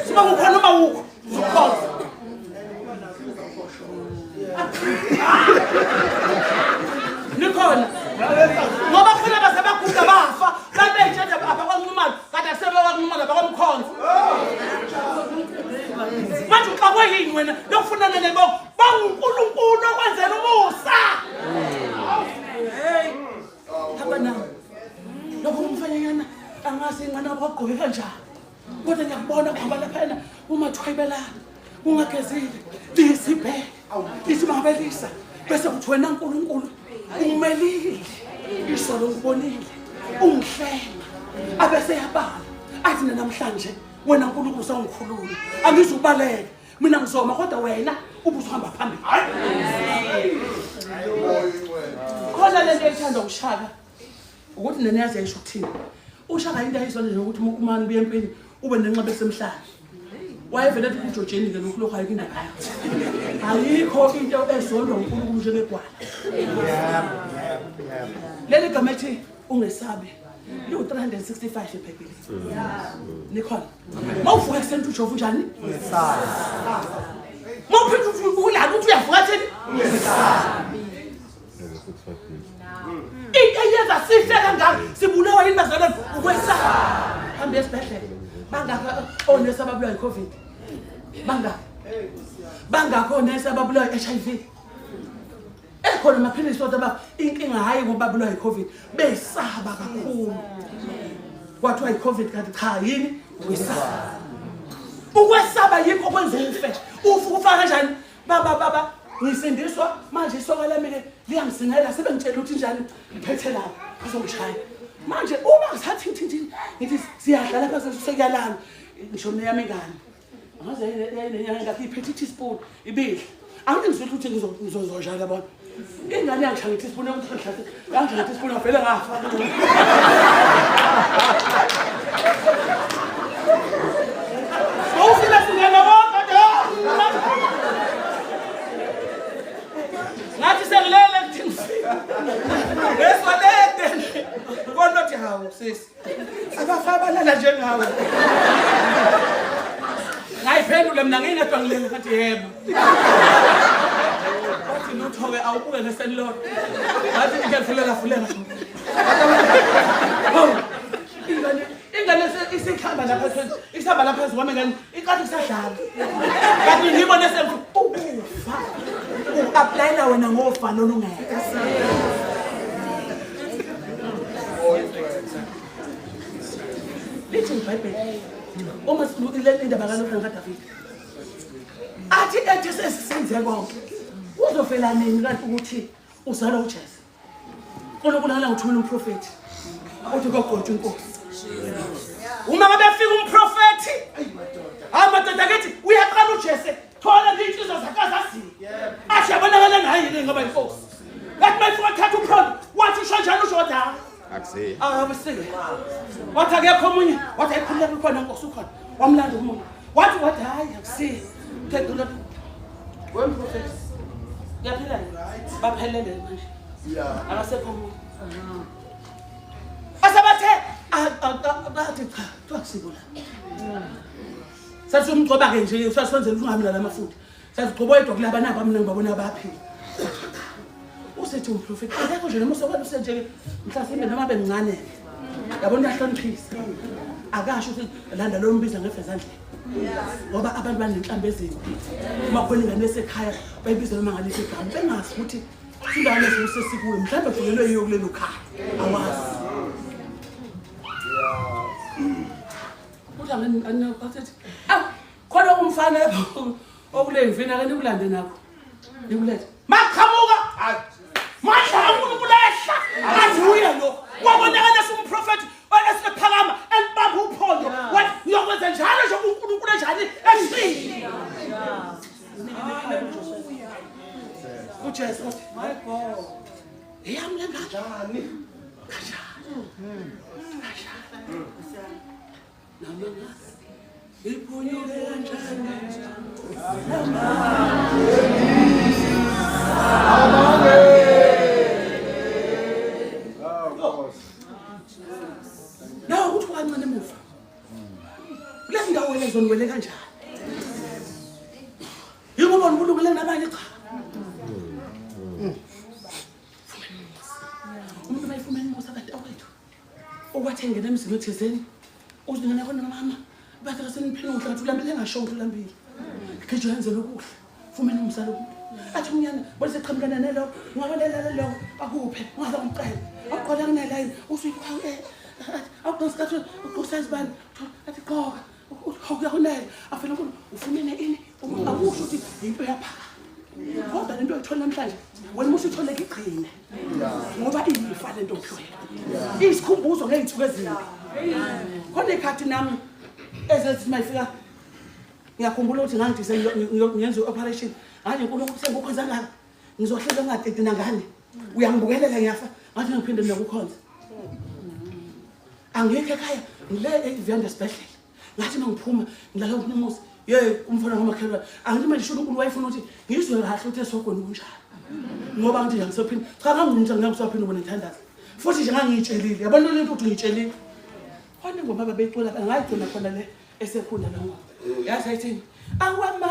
sibonga ukhona noma ukho ukhona nikhona ngoba khona basebaguda bafa babetshethe abakwanqumala kanti asebewakwanqumala bakwamkhonza manje uxakwe yini wena lokufunana nebongo banguNkulunkulu okwenzela umusa hamba nawe lokho umfanyana angase inqana kwagqoke kanjani kodwa ngiyakubona kuhamba laphana umathwayibelana ungagezile lisibheke lisibabelisa bese kuthi wena uNkulunkulu umelile isolo ngibonile ungihlenga abese yabala athi namhlanje wena uNkulunkulu usangikhulula angizubaleka mina ngizoma kodwa wena ubuzohamba phambili khona lento ethanda ukushaka ukuthi nene yazi ayisho ukuthini ushaka into ayizona nje ukuthi umani buye empini ube nenxeba esemhlanje wayevele ethi uJojeni ke lokho lokho ayikho indaba ayikho into ezondwa uNkulunkulu njengegwala leli gama ethi ungesabi liwu-365 ebhayibhelini nikhona mawuvuka ekuseni ujova njani Mawuphethe ulala uthi uyavuka thini? Into yenza sihle kangaka sibulawa yini bazalwane ukwesaba. Hambe esibhedlela. Bangaka onesi ababulawa yiCovid. Bangakho onesi ababulawa yiHIV. Ekhona amaphilisi kodwa inkinga hayi ngoba babulawa yiCovid besaba kakhulu. Kwathiwa yiCovid kanti cha yini? Ukwesaba. Ukwesaba yikho kwenza ufe. Ufa kanjani? Baba ngisindiswa manje isoka lami liyangisingela sebengitshela ukuthi njani ngiphethe lapha azongishaya. Manje uma ngisathi ngithi siyadlala phakathi sekuyalana ngisho neyami ingane. Angaze yena ngaphi iphethe teaspoon ibili. Angizizwe ukuthi ngizozojala yabona. Ingane yangishaya teaspoon ukuthi ngihlase. Yangishaya teaspoon ngavela ngafa. Awufika singena bonke ngathi sengilele kuthingifika. Ngeswalede. Konothi hawu sisi. Abafabalala njengawe. Ngayiphendula mina ngingedwa ngilele ngathi yebo. Bathi luthoke awubuke ngesenilona. Ngathi ngiyafulela. Ingane isikhamba lapha phezulu. Isihamba lapha phezulu kwami ngani iqathi kusadlala. Kanti ngibone semfu ufa. Uaplayela wena ngofa nona ungeke. Lithi iBhayibheli. Uma silukile indaba kaNofa kaDavid. Athi ethe sesisenze konke. Uzofela nini kanti ukuthi uzala uJesu. Konokulalela uthumela umprofeti. Uthi kogotsha inkosi. Uma ngabe fika umprofeti. Amadoda akethi uyaqala uJesu. Thola inhliziyo zakazazi. Athi yabonakala naye yini ngoba inkosi. Ngathi mayifika thatha uPaul wathi usho njalo usho wathi akusi. Abasike. Wathi akekho omunye wathi ayikhuleka ukhona inkosi ukhona. Wamlanda umuntu. Wathi hayi akusi. Thedula. Wemprofeti. Yaphela baphelele manje. Yeah. Akasekho umuntu. Asabathe abathi cha kwakusibula. Sathi umgcoba ke nje usasenzela ungahambi lamafutha. Sathi gcobo yedwa kulaba naba mina ngibabona abaphila. Usethi umprofeti akekho nje noma usokwazi usenje mhlasimbe noma bemncane. Yabona uyahloniphisa. Akasho ukuthi landa lo mbiza ngefezandle. Ngoba abantu banenhlambe ezini. Uma khona ingane esekhaya bayibiza noma ngalesi igama bengazi ukuthi singane sesikuwe mhlawumbe uvukelwe yiyo kulelo khaya. Awazi. Ngani athi khona umfana okule mfina ke nikulande nakho nikulethe maqhamuka madla uNkulunkulu athi uya lo wabonakala umprofeti esiphakama elibamba uphondo wathi ngiyokwenza njalo nje uNkulunkulu njani esini uJesu my God eyamlenga njani iphonyule kanjani nawe uthi wancane emuva kule ndawo lezo niwele kanjani yikubona uNkulunkulu nabanye cha umuntu bayifumene musa kanti awethu okwathengena emzini ethezeni uzingana khona mama bathi kaseniphile uhlathi ulambile ngasho ulambile ngeke yenzele ukuhle fumene umsalo ukuthi athi unyana bose qhamukana nelo ngabalela lo akuphe ngaza umcela aqola kunela yini usuyikhwaye awuqosikathu uqosazibani athi qoka ukuyakunela afela ukuthi ufumene ini akusho ukuthi into yaphaka kodwa lento oyithola namhlanje wena musithole iqhine ngoba ilifa lento ophiwe isikhumbuzo ngezithuko ezimbi khona ikhathi nami ezethi mayifika ngiyakhumbula ukuthi ngangidise ngiyenza operation ngathi uNkulunkulu sengikwenza ngaka ngizohlala ngadede nangane uyangibukelela ngiyafa ngathi ngiphinde nokukhonza angikho ekhaya ngile eVenda special ngathi mangiphuma ngilala uNkulunkulu umfana ngamakhelwa angithi manje shona uNkulunkulu wayefuna ukuthi ngizwe kahle ukuthi esogona kunjani ngoba ngithi ngisophina cha ngangingithi ngiyakusophina ubona ithandaza futhi nje ngangiyitshelile yabona lento ukuthi ngiyitshelile khona ngoba babecula ngayigcina khona le esekhula la ngoba yathi ayithini awama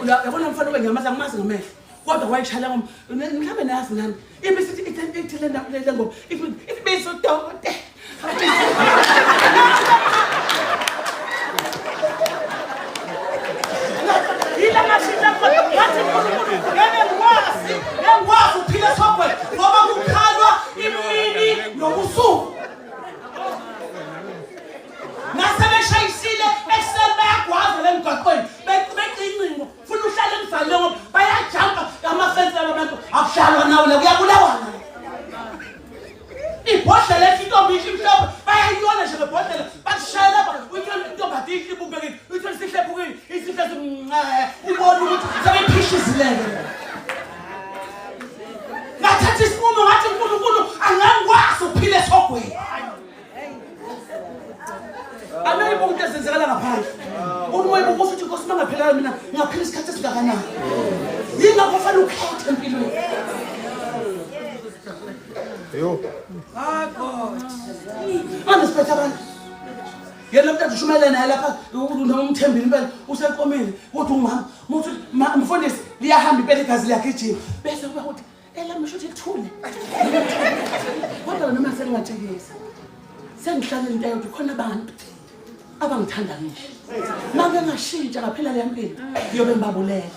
Yabona mfana ube ngiyamazi angimazi ngamehlo kodwa wayishala ngoma mhlambe nazi nami ibisithi ithi le ngoma ibisi udokotela yila mashina ngathi ngekwazi uphila sokwe ngoba kukhalwa imini nobusuku nasebeshayisile ekseni bayagwaza lemgaqweni becincingo funa uhlale emzalweni ngoba bayajampa amafensi abantu akushalwa nawo la kuyabulawana ibhodlela esintombi imhlophe bayayiyona nje ngebhodlela bakushaya lapha uyithola intombi adihle ibukekile uyithola isihlephukile isihle ubona ukuthi sebephishizileke ngathatha isinqumo ngathi uNkulunkulu angangikwazi ukuphila esogweni amele bonke senzekala ngaphandle umoya bokuthi uthi Nkosi mangaphela mina ngaphila isikhathi esingakanani yingakho fanele ukhethe empilweni yo God anesiphethe abantu yena mntana ushumayela naye lapha umthembile impela usenkomeni uthi ungihamba muthi mfundisi liyahamba impela igazi liyagijima bese kuba uthi elamusho uthi kuthule kodwa noma selingathekisa sengihlale into yokuthi khona abantu abangithanda ngisho manje ngashintsha ngaphela le mpilo ngiyobe ngibabulela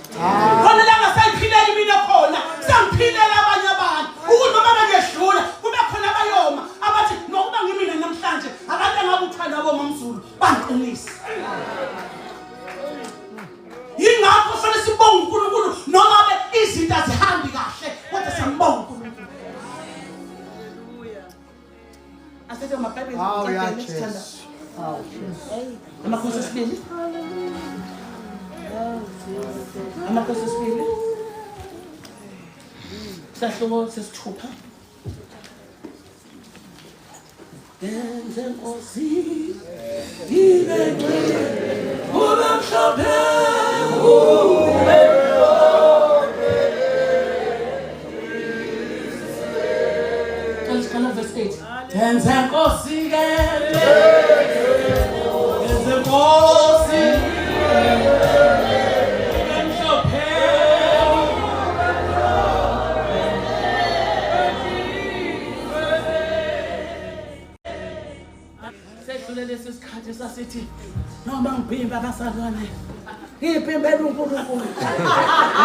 khona la ngasayiphilela mina khona sangiphilela abanye abantu ukuthi noma bengedlula kube khona abayoma abathi nokuba ngimina namhlanje abantu engabuthanda abo ngomzulu bangiqinisa yingakho fanele sibonge uNkulunkulu noma izinto azihambi kahle kodwa siyambonga uNkulunkulu asethe maBhayibheli sithanda Amakhosi esibili Amakhosi esibili Sahluko sesithupha Denze Nkosi Ibeke Ubamhlophe Verse 8 Denze Nkosi Sesikhathi sasithi noma ngibhimba abasazwane ngibhimbela uNkulunkulu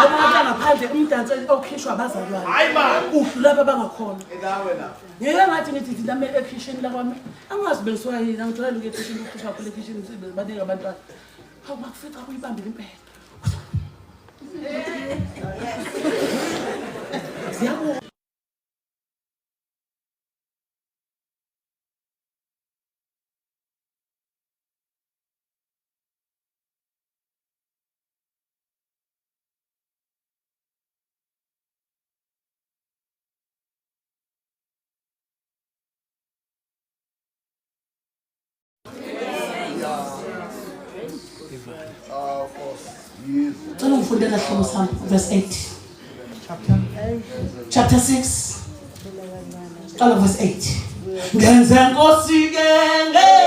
ngoba ngaphandle umdanso okhishwa abazalwane hayi ba uhlu lapha bangakhona enawe la ngeke ngathi ngithi thina ekitchen la kwami angazi bengiswa yini angithola lo kitchen ukhishwa khona ekitchen baningi abantwana hawu bakufica kuyibambile impela siyabona verse 8 chapter 6 all of verse 8 ngenze Nkosi ke ngenze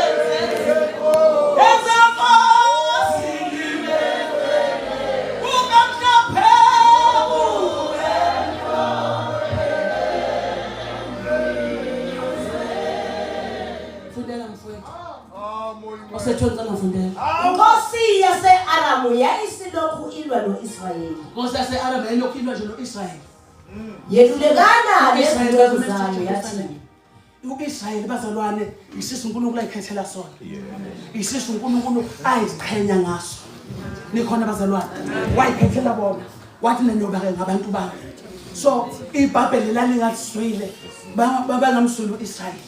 Nkosi ubamhlophe fundela mfowethu osethola ngifundela Nkosi yase-Aramu yayisilokhu ilwa no-Israyeli. Nkosi yase-Aramu yayilokhu ilwa nje no-Israyeli. Yelulekana nezinceku zayo yathi u-Israyeli bazalwane isisu uNkulunkulu ayikhethela sona. Isisu uNkulunkulu ayiziqhenya ngaso. Nikhona bazalwane. Wayikhethela bona. Wathi nenoba ke ngabantu bami. So iBhabheli lalingaswile bangamsulu Israyeli.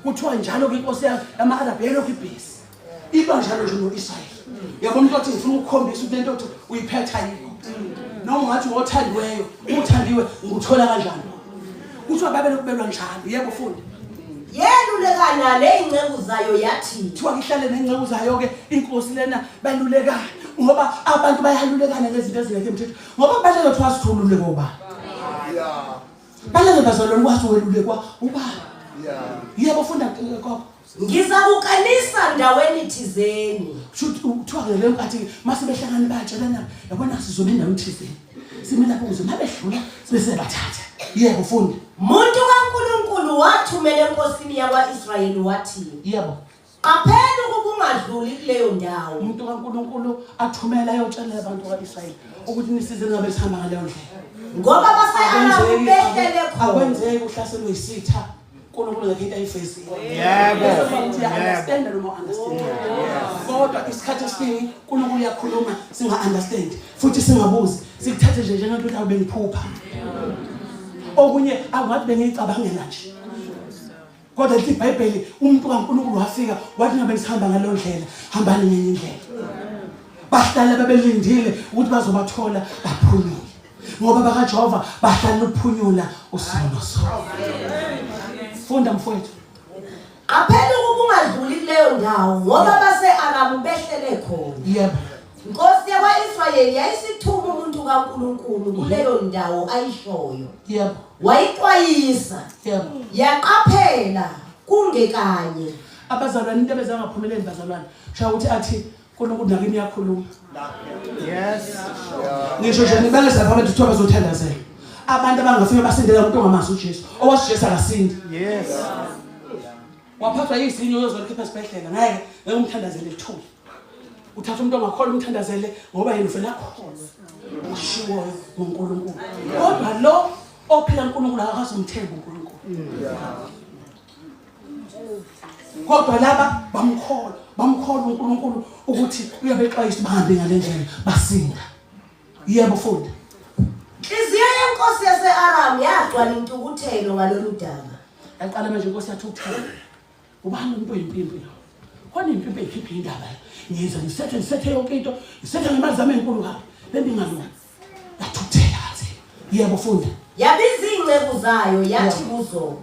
Kuthiwa njalo ke inkosi yama-Arab yelokhu ibhesi. Iba njalo nje no-Israyeli. Yabona ukuthi ngifuna ukukhombisa ukuthi lento othi uyiphetha yikho. Noma ungathi ngothandiweyo, uthandiwe nguthola kanjani? Kuthiwa babele kubelwa njalo. Yebo fundi. Yelulekana ley'nceku zayo yathi. Kuthiwa ngihlale nengceku zayo ke inkosi lena balulekana ngoba abantu bayalulekana ngezinto ezingekho emthethweni. Ngoba baleke kuthiwa sithulule ngoba. Baleke bazalwane kwathi welulekwa ubaba. Yebo funda kokho. Ngizakukanisa ndaweni thizeni. Shothi kuthiwa ngeke ngathi mase behlangana bayatshelana yabona sizobe endaweni thizeni. Sime lapho ukuze mabedlula bese bathatha. Yebo fundi. Muntu kaNkulunkulu wathumela enkosini yakwa-Israyeli wathi. Yebo. Qaphela ukuba ungadluli kuleyo ndawo. Umuntu kaNkulunkulu athumela ayotshela abantu kaIsrayeli ukuthi nisize ngabe sihamba ngaleyo ndlela. Ngoba base-Aramu behlele khona. Akwenzeki uhlaselwe isitha uNkulunkulu ngeke into ayifezile. Yebo. Understand noma understand. Kodwa isikhathi esiningi uNkulunkulu uyakhuluma singa-understand futhi singabuzi sikuthathe nje njengokuthi awube ngiphupha. Okunye awungathi bengicabangela nje. Kodwa lithi iBhayibheli umuntu kaNkulunkulu wafika wathi ngabe nisihamba ngaleyo ndlela hambani ngenye indlela. Bahlala babelindile ukuthi bazobathola baphunyule. Ngoba bakaJehova bahlala uphunyula usuku nosuku. Funda mfowethu. Qaphela ukuba ungadluli kuleyo ndawo ngoba base-Aramu behlele khona. Yebo. Inkosi yakwa-Israyeli yayisithuma umuntu kaNkulunkulu kuleyo ndawo ayishoyo. Yebo. Wayixwayisa. Yebo. Yaqaphela kungekanye. Abazalwane into bezangaphumeleli bazalwane. Shaya ukuthi athi uNkulunkulu nakini yakhuluma. Yes. Ngisho nje nibangisa lapha abantu kuthiwa bazothandazela. Abantu abangafika basindela umuntu ongamazi uJesu. Owathi Jesu akasindi. Yes. Waphathwa yizinyo uyozokhipha esibhedlela ngeke umthandazele ethule. Uthatha umuntu ongakholwa umthandazele ngoba yena uvela khona. Ushiwo ngoNkulunkulu. Kodwa lo ophila uNkulunkulu akakazi umthembu uNkulunkulu. Kodwa laba bamkholwa uNkulunkulu ukuthi uyabexwayisa bahambe ngalendlela basinda. Yebo futhi. Inhliziyo yenkosi yase-Aramu yagcwala intukuthelo ngalolu daba. Yaqala manje inkosi yathi ukuthela. Ubani umuntu oyimpimpi lo? Khona impimpi ekhipha indaba. Ngiza ngisethe yonke into, ngisethe ngemali zami enkulu kabi. Bendingalona. Yathuthela kathi. Yebo futhi. Yabiza iy'nceku zayo yathi kuzo.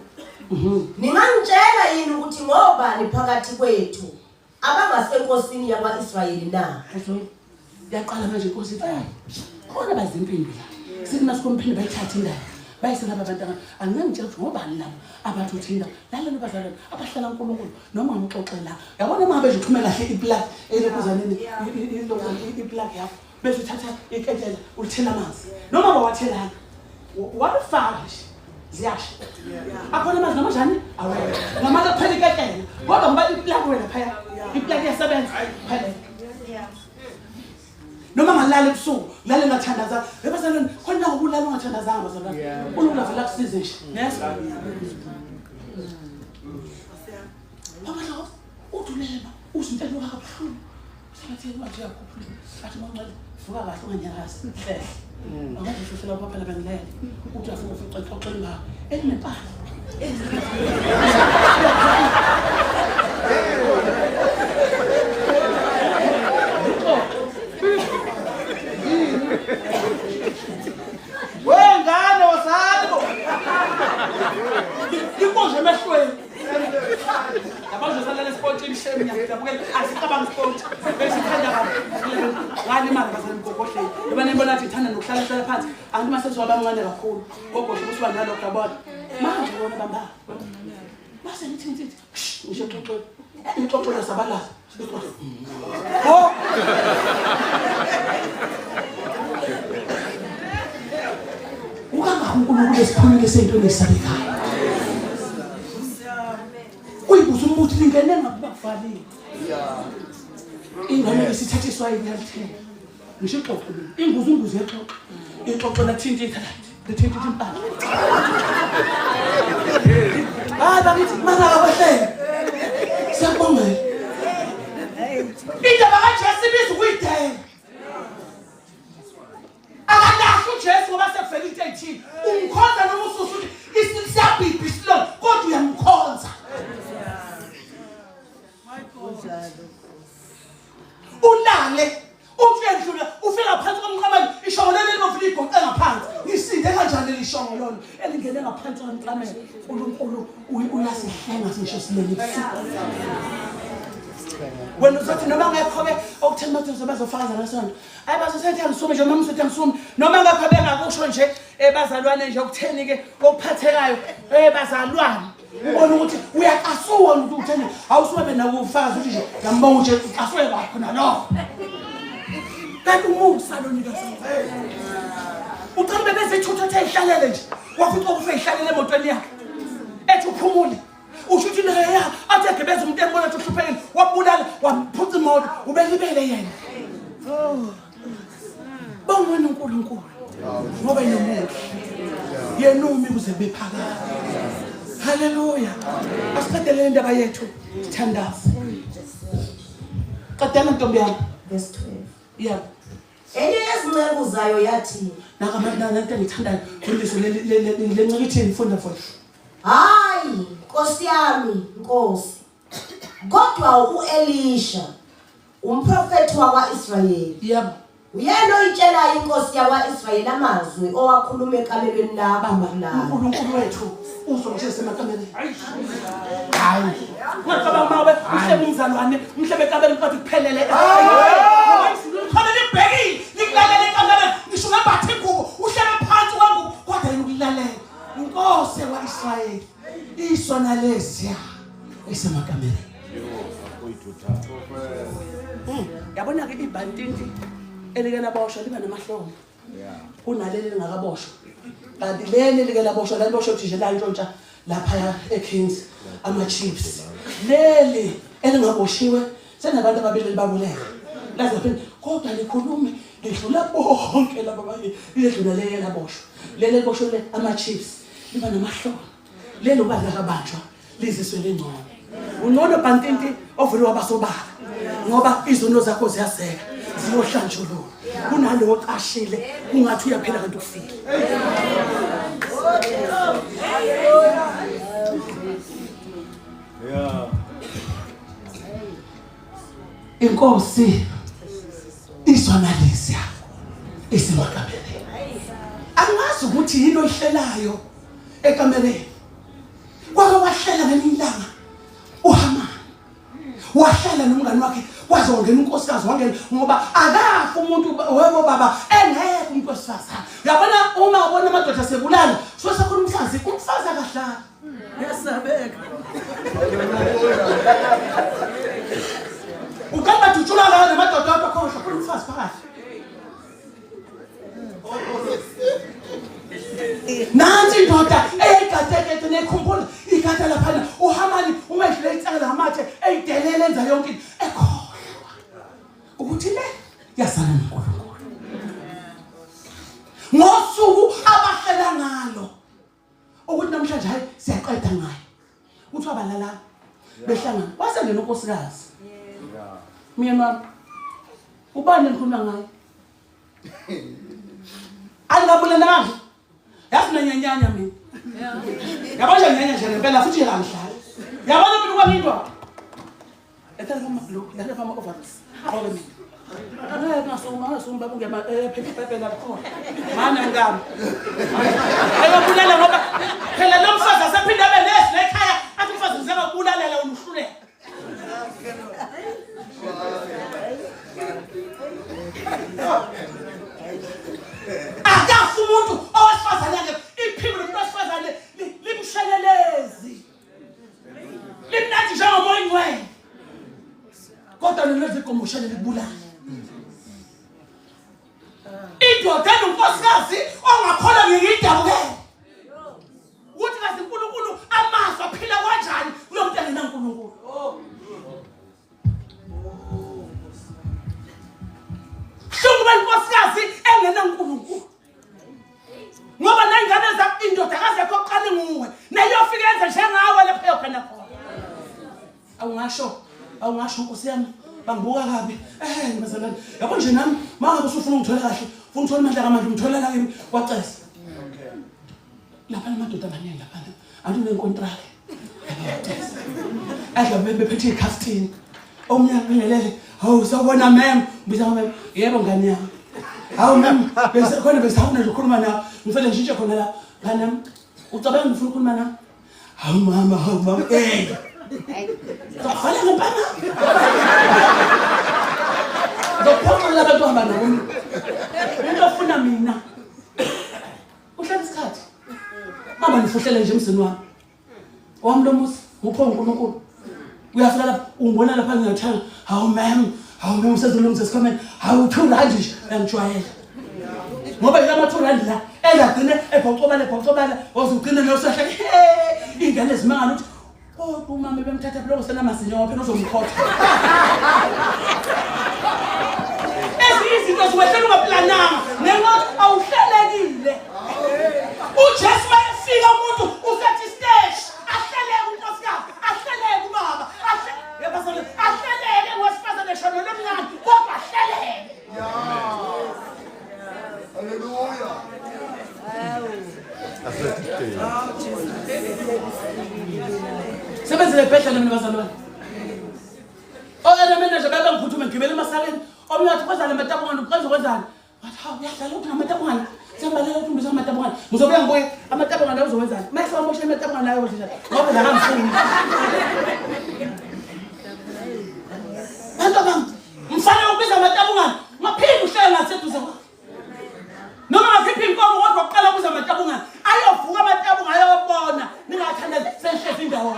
Ningangitshela yini ukuthi ngobani phakathi kwethu abangasenkosini yakwa-Israyeli na? Yaqala manje inkosi ithi hayi. Khona bazimpimpi la. Sithi masikomphinde bayithathe indaba. Bayisela abantu angangitshela ukuthi ngobani labo abathi uthinda lalelo bazalwane abahlala uNkulunkulu noma ngixoxela. Yabona uma ngabe uxhume kahle iplug elokuzaneni iplug yakho bese uthatha iketela ulithela amanzi. Noma bawathelana. Walifaka nje. Ziyasha. Akhona amanzi namajani? Awela. Ngamanye kuphela iketela. Kodwa ngoba iplug wena phaya. Iplug iyasebenza. Phela. Noma ngalala ebusuku, lale ngathandaza. Ebazalwane, khona ngokulala ungathandazanga bazalwane. uNkulunkulu vela kusize nje. Yes. Baba lo, uthulema, usintelo kabuhlungu. Sathi manje yakuphi. Athi manje vuka kahle unganyakazi. Akaze ushusela papa la bengilele. Uthi afuna ukuxoxela ngawo. Elinempala. Wengane wasabo. Inkonzo emehlweni. Yabanje salala esportini shame ngiyabukela asicabanga sport. Bese ithanda kabi. Ngani imali bazali mgogodleni. Ngoba nembona athi ithanda nokuhlala phansi. Anti mase sizoba mncane kakhulu. Gogodla kusiba nalokho yabona. Manje wona bamba. Mase ngithi ngisho xoxo. Ixoxela sabalaza. Oh. uNkulunkulu esiphumile sentweni esabekayo. Uyibuza umuthi lingene ngakubavalile. Ingane lesithatha iswayini yalithela. Ngisho ixoxo. Inguzu yexoxo. Ixoxo lathinta ithalati. Lithinta impala. Bakithi mara abahleli. Siyabonga. Indaba kaJesu ibiza ukuyidela. Akalahle uJesu ngoba sekuvela into ethile. uNkulunkulu uyasihlenga singisho silele ebusuku. Wena uzothi noma ngekho-ke okutheni mathi bazofakaza ngesonto. Hayi bazosethi angisume nje noma usethi angisume noma ngakho bengakusho nje bazalwane nje okutheni-ke okuphathekayo bazalwane. Ubona ukuthi uyaqasuka umuntu utheni awusuke bena ufakaza ukuthi nje ngiyambonga nje uqasuke bakho nalokho. Kanti umusa lo nika sonke. Ucambe bese ithutha ehlalele nje. Wafica ukufe ehlalele emotweni yakhe. Ethi uphumule. Ushuthi leya athi agebeza umuntu embona ukuthi uhluphekile wabulala wamphutha imoto ubelibele yena. Bongwena uNkulunkulu. Ngoba inomuhle. Yena umi kuze bephakame. Hallelujah. Asiqedele indaba yethu sithandaze. Qedela ntombi yami. Verse 12. Yeah. Enye yezinceku zayo yathi, nakamanje nanto engithandayo kuliso lencikithini funda futhi. hayi Nkosi yami Nkosi, kodwa uElisha umprofeti wakwa-Israyeli Yebo. uyena oyitshelayo inkosi yakwa-Israyeli amazwi owakhuluma ekamelweni laBambalala. uNkulunkulu wethu uzongishisa emakameleni. Hayi. Ngicabanga mawe uhlebe umzalwane umhlebe ekameleni kwathi kuphelele. Hayi. Khona libhekile likulalela ekameleni ngisho ngabathi ingubo uhlebe phansi kwangu kodwa yena ukulalela. Inkosi yakwa-Israyeli isona lesiya esemakameleni. Yabona ke ibhantinti elike laboshwa liba namahlombe. Kunaleli lingakaboshwa. Kanti leli like laboshwa laliboshwa ukuthi nje la intshontsha lapha eKings ama-chiefs. Leli elingaboshiwe senabantu ababili libabuleka. Laza phela kodwa likhulume lidlula bonke laba abanye lidlula leli laboshwa. Leli liboshwe le ama-chiefs liba namahlombe. Leli ubadla kabanjwa liziswe lengcono. Ungcono bhantinti ovule wabasobala. Ngoba izono zakho ziyaseka ziyohlanjululwa kunalo oqashile kungathi uyaphela kanti ufile. Inkosi isona lesiya esemakameleni. Angazi ukuthi yini oyihlelayo ekameleni. Kwake wahlela ngelinye ilanga uHamani wahlala nomngani wakhe kwaze wangena unkosikazi wangena ngoba akafa umuntu webo baba engeke unkosikazi. Yabona uma ubona amadoda sebulala sosa khona umfazi akahlala yasabeka. Ukamba thutshula la namadoda akho khona khona umfazi phakathi. Nansi indoda eyigadekete nekhumbula igada lapha uHamani uma edlule itsela amathe eyidelele enza yonke into ekhohlwa ukuthi le yasana noNkulunkulu. Ngosuku abahlela ngalo ukuthi namhlanje hayi siyaqeda ngayo uthi abalala behlangana wasengena unkosikazi. Mina ubani ngikhuluma ngayo angabulana yafuna nyanyanya mina. Yabona nyanya nje ngempela futhi yangihlala. Yabona mina kwamindwa. Ethe ngoma lo, yale mama overalls. Awube mina. Ngasoma ngema phephe la khona. Mana ngami. Ayobulala ngoba phela lo mfazi asephinda abe nesi la ekhaya athi umfazi uzaba kubulalela unuhlule. Akafu umuntu owesifazane yakhe iphimbo lomuntu wesifazane limshelelezi. Limnathi njengomoya ingcwele. Kodwa nolezi ikomoshele libulala. Indoda enkosikazi ongakholwa ngiyidabuke. Uthi kazi uNkulunkulu amazwi aphila kanjani kulo muntu engena uNkulunkulu. Hlungu benkosikazi engena uNkulunkulu. Ngoba nangane za indoda kaze yokuqala nguwe nayofika enze njengawe lapha yokhana khona. Awungasho Nkosi yami bangibuka kabi. Ngibazalana. Yabo nje nami mangabe usufuna ungithola kahle, ufuna uthola imali kamanje ungithola la kimi kwacesa. Lapha amadoda amaningi lapha. Anginenkontrakt. Adla bephethe ikhafthini. Omnyama ngelele. Hawu sawubona mem, ngibiza mem. Yebo ngani yami. Hawu mem, bese khona besawuna ukukhuluma nawe. Ngifela nje khona la. Ngani ucabanga ngifuna ukukhuluma nawe. hawu mama Zokufana ngempama. Zokuphoxela abantu hamba nabo. Into ofuna mina. Uhlala isikhathi. Mama nifuhlele nje emzini wami. Wami lo musi upho uNkulunkulu. Uyafika lapha ungibona lapha ngiyathanga. Hawu mama sezolungisa isikhwameni. Hawu 2 rand nje ngijwayela. Ngoba yilama 2 rand la engagcine ebhocobala ozugcina nosahla ingane ezimangala ukuthi umama bemthatha bloko senamazinyo waphela uzomkhotha. Izinto ziwehlela ungaplananga nengothi awuhlelekile. uJesu wayefika umuntu usethi stage ahleleke unkosikazi ahleleke ubaba ahleleke ngosifazane shona lomnyama kodwa ahleleke. Hallelujah. Sebenzele phezulu mina bazalwane. Oyena manager baba ngiphuthume ngibele emasakeni. Omnye wathi kwenzani amatapongana ukwenza kwenzani? Wathi hawu uyadlala ukuthi amatapongana. Sembalela ukuthi ngizama amatapongana. Ngizobuya ngibuye amatapongana uzowenzani? Mase wamosha amatapongana layo kodwa. Ngoba la ngifuni. Bantu bami, mfanele ukubiza amatapongana. Ngaphinde uhlele ngaseduze kwakho. Noma ngakhipha inkomo kodwa uqala ukuza amatapongana. Ayovuka amatapongana ayobona. Ningathandela seshefa indawo.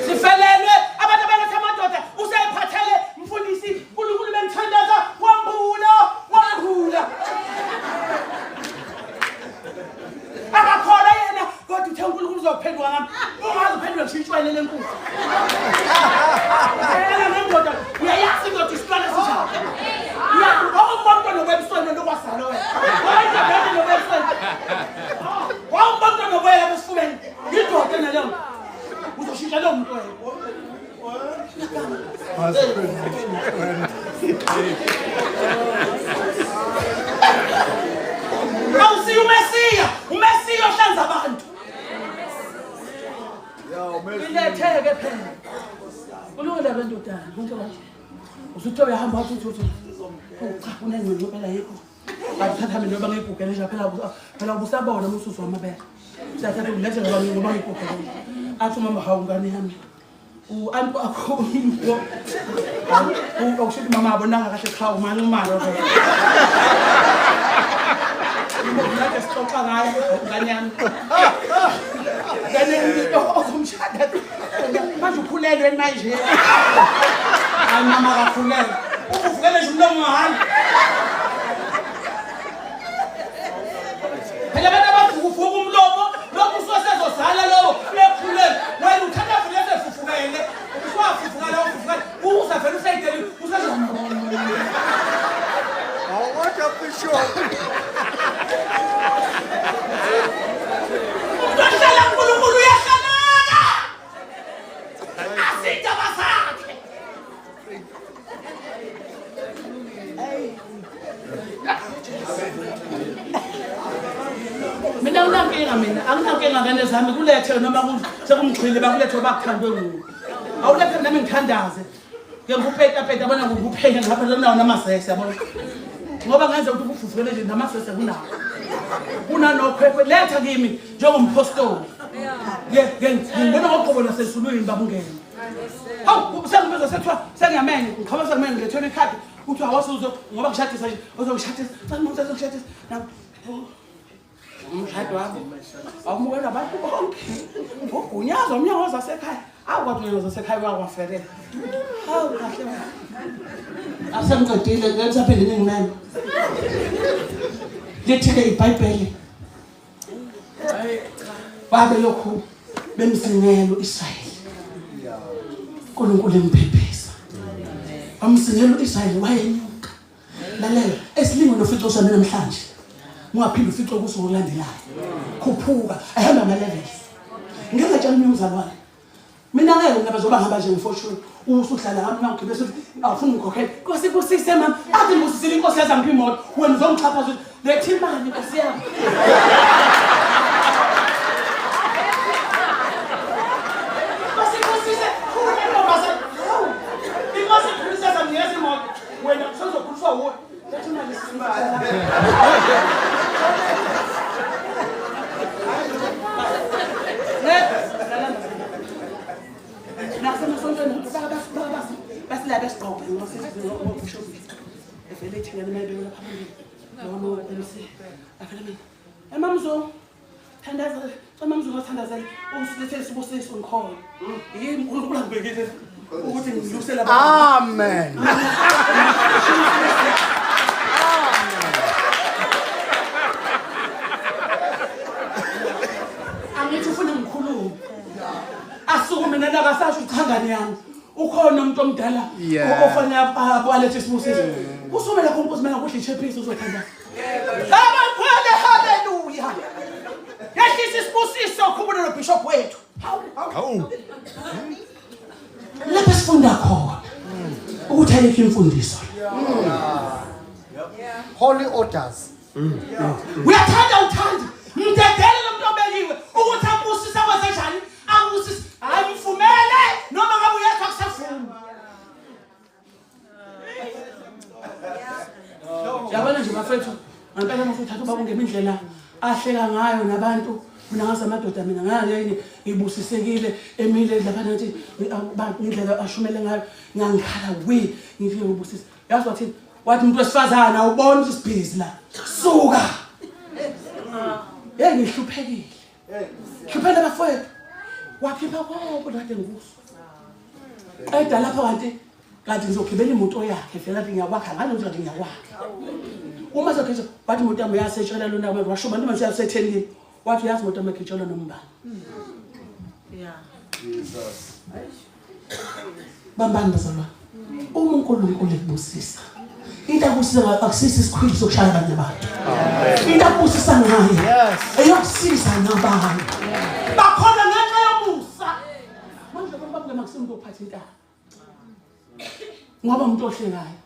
Sifelelwe abantu abaletha amadoda usayiphathele mfundisi uNkulunkulu bengithandaza wambula. Akakhola yena kodwa uthe uNkulunkulu uzophendula ngami. Ungazi uphendula ngishintshwele lenkulu. Yena nendoda uyayazi ukuthi isihlwane sinjani. Umuntu nowebsona lokwasala wena. Hayi nowebsona. Umuntu nowela besifubeni. Indoda naleyo. Uzoshintsha lo muntu wena. Awusiya uMesiya ohlanza abantu. Iletheke phela. Ulungile bendodana, konke konke. Usuthe uyahamba uthi cha unengqondo phela yikho. Bathatha mina ngoba ngigugele nje phela ubusabona umususu wamabele. Siyathatha ulethe ngoba ngigugele. Athi mama hawu ngane yami. Antu akho into. Ukushithi mama abonanga kahle cha umali umali. Ngeke sixoxa ngayo ngane yami. Ngane ozomshada. Manje ukhulelwe manje. Hayi mama akakhulelwe. Uvukele nje umlomo ngahani. Phela abantu abavuka umlomo lokhu usosezozala lowo ekhulelwe. Wena uthatha vele sefufukele. Uswafufukala uvuka vele usayideli usazama. What up the show? Uhlala uNkulunkulu uyahlala. Asitha basakhe. Mina anginankinga ngane zami kulethe noma sekumgxile bakulethe bakuthandwe nguwe. Awulethe nami ngithandaze. Ke ngupeta bona ngukuphenya ngapha nawo namasese yabona. Ngoba ngenza ukuthi ukufufukele nje namasese kunawo. Kunanokhwekhwe letha kimi njengompostoli. Ngibona ngoqobo lasesulwini babungene. Hawu sengibiza sethiwa sengiyamenye ngikhoma sengimene ngilethwe ikhadi uthi awasuzo ngoba ngishadisa nje uzongishadisa manje uzongishadisa nawo umshado wami awumukela abantu bonke ngogunyazo umnyango wasekhaya akwathi umnyango wasekhaya wakwaferela hawu kahle asemqedile letha phela ngingimene lethike iBhayibheli babe lokhu bemsingelo Israyeli uNkulunkulu emphephisa amsingelo Israyeli wayenyuka lalela esilingo nofico sona namhlanje ungaphinde ufico kusuku olandelayo khuphuka ehamba ama-levels ngingatshela umzalwane mina ngeke ngabazoba ngihamba nje ngefortune usuhlala ngami ngigibele sokuthi awufuni ngikhokhele Nkosi kusise mama athi ngusisile inkosi yazangipha imoto wena uzongixhaphaza lethi imali Nkosi yami kusise khona noma inkosi princess ngiyeza imoto wena sozokhulisa uwe lethi Amen. Angithi ufuna ngikhulume. Asukume nala kasasho uthangane yami. Ukhona umuntu omdala ofanele abalethe isibusiso. Usume lapho Nkosi mina kuhle ichephisi uzothanda. Abakhwele haleluya. Yehlisa isibusiso khumbulo lo bishop wethu. Hawu. Lapho sifunda khona ukuthi ayikho imfundiso. Holy orders. Uyathanda uthanda. Mdedele lo muntu obeliwe ukuthi abusisa kwezenjani. Abusisa ayimfumele noma ngabe uyethwa kusafuna. Yabona nje bafethu ngempela mfuthu thatha ubaba ngemindlela ahleka ngayo nabantu mina ngaze amadoda mina ngale ngibusisekile emile lapha nathi indlela ashumele ngayo ngangikhala we ngifike ngibusisa yazi wathi umuntu wesifazana ubona ukuthi sibhizi la suka ngihluphekile hluphela bafowethu wakhipha konke kade nguso eda lapha kanti ngizogibela imoto yakhe vela lapha ngiyakwakha ngalo nje ngiyakwakha uma sekhetha wathi imoto yami yasetshela lona washuba noma nje yasethenini wathi yazi imoto yami ngitshola nombani Jesus bambani bazalwa uma uNkulunkulu ekubusisa into akusisa akusisi isikhwili sokushaya abanye abantu into akusisa ngayo eyokusiza nabantu bakhona ngenxa yomusa manje baba ngemakusimuntu ophatha intaba ngoba umuntu ohlekayo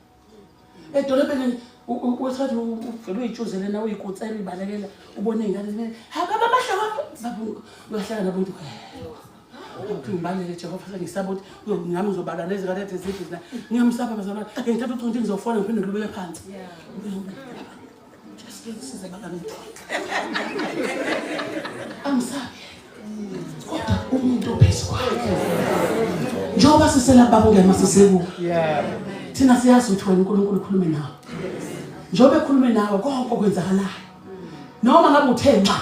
edolobheni uthatha uvele uyitshuzele nawe uyikutsela ibalekela ubone ingane babu uyahlala nabantu uthi ngibalele Jehova sengisaba ukuthi ngami ngizobala lezi kade ezithi na ngiyamsaba bazalwane ngithatha uthonti ngizofona ngiphinde ngilubeke phansi just size bakantu amsabe kodwa umuntu ophezulu njengoba sisela babo ngemasiseko thina siyazi ukuthi wena uNkulunkulu ukhulume nawe njengoba ekhulume nawe konke okwenzakalayo noma ngabe uthe nxa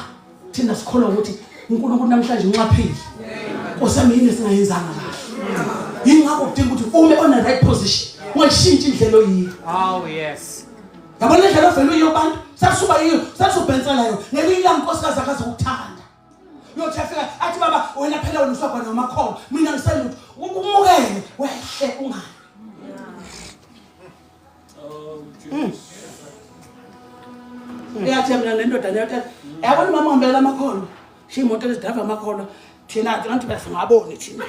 thina sikholwa ukuthi uNkulunkulu namhlanje unqaphile osami yini singayenzanga kahle yingakho kudinga ukuthi ume on the right position ungayishintsha indlela oyiyo Yes. yabona indlela ovela uyobantu sasuba yiyo sasubhensela yo ngelila inkosikazi akaze ukuthanda uyothi afika athi baba wena phela wena uswakwa nomakhono mina ngiselutho umukele wehle ungani yathi mina nendoda yathi yabona mama ngihambela amakhono shimoto ezidrava amakhono thina kanti basingaboni thina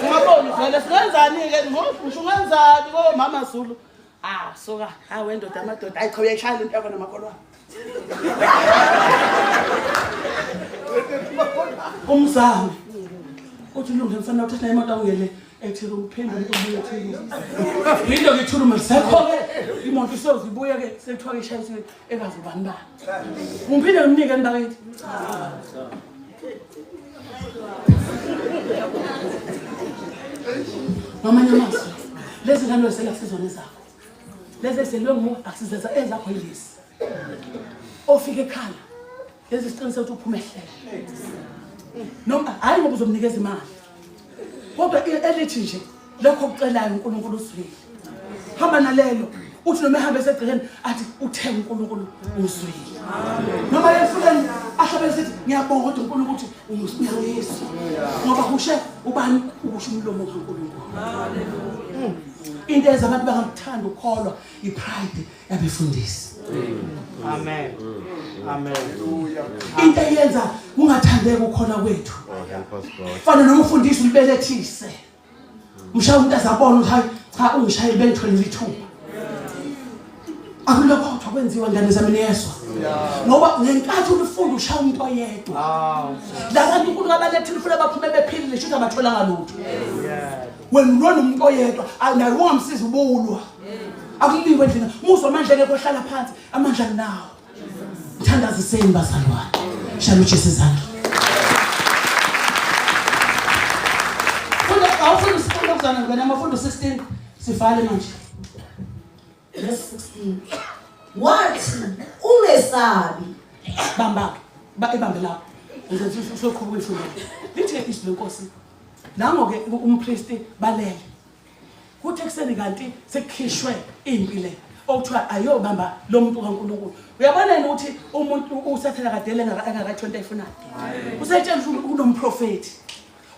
singaboni vele singenzani ke ngisho ngenzani ko mama Zulu soka wendoda amadoda ayicha uyayishaya into yakho namakhono umzame uthi lunge mfana uthatha imoto awungele ethira uphinde ubuye ethira into ngithuluma sekho ke imoto isozibuya ke sekuthiwa ke ishayiswe ekazubani ba umphinde ngimnike ndakithi ngamanye amazwi lezi ngane wesela kusizona zakho lezi eselwe akusizeza ezakho yilesi ofike ekhaya lezi siqiniseke ukuthi uphume ehlele noma hayi ngoba uzomnikeza imali kodwa elithi nje lokho okucelayo uNkulunkulu uswile hamba nalelo uthi noma ehambe esegcikeni athi uthenga uNkulunkulu uswile noma yefulani ahlabe sithi ngiyabonga ukuthi uNkulunkulu uthi umsifuna Yesu ngoba kushe ubani ukusho umlomo kaNkulunkulu haleluya into ezabantu bangakuthanda ukholwa ipride yabefundisi Amen. Amen. into yenza ungathandeki ukhona kwethu fana noma ufundisi ulibelethise mshaya umuntu azabona ukuthi hayi cha ungishayile bengitholile ithuba akulokho kodwa kwenziwa ngane zami niyezwa ngoba ngenkathi ulufunda ushaya umuntu oyedwa la kanti uNkulunkulu abalethile ufuna baphume bephilile shothi abathola ngalutho wena ulona umuntu oyedwa naye ungamsiza ubulwa Akuliwe endlini. Muso amandla ngeke ohlala phansi. Amandla nawo. Thandaziseni bazalwane. Shalo uJesu izandla. Awufuna isifundo kuzana ngena amafundo 16 sivale manje. Verse 16. Wathi ungesabi. Bamba ebambe lapho. Soqhubeka ifundo. Lithe isizwe lenkosi. Nango ke umpriest balele. Kuthi ekseni kanti sekukhishwe impilo. Okuthiwa ayobamba lo muntu kaNkulunkulu. Uyabona yini ukuthi umuntu usathela kadele engaka20 ayifunayo. Usetshela ukuthi unomprofeti.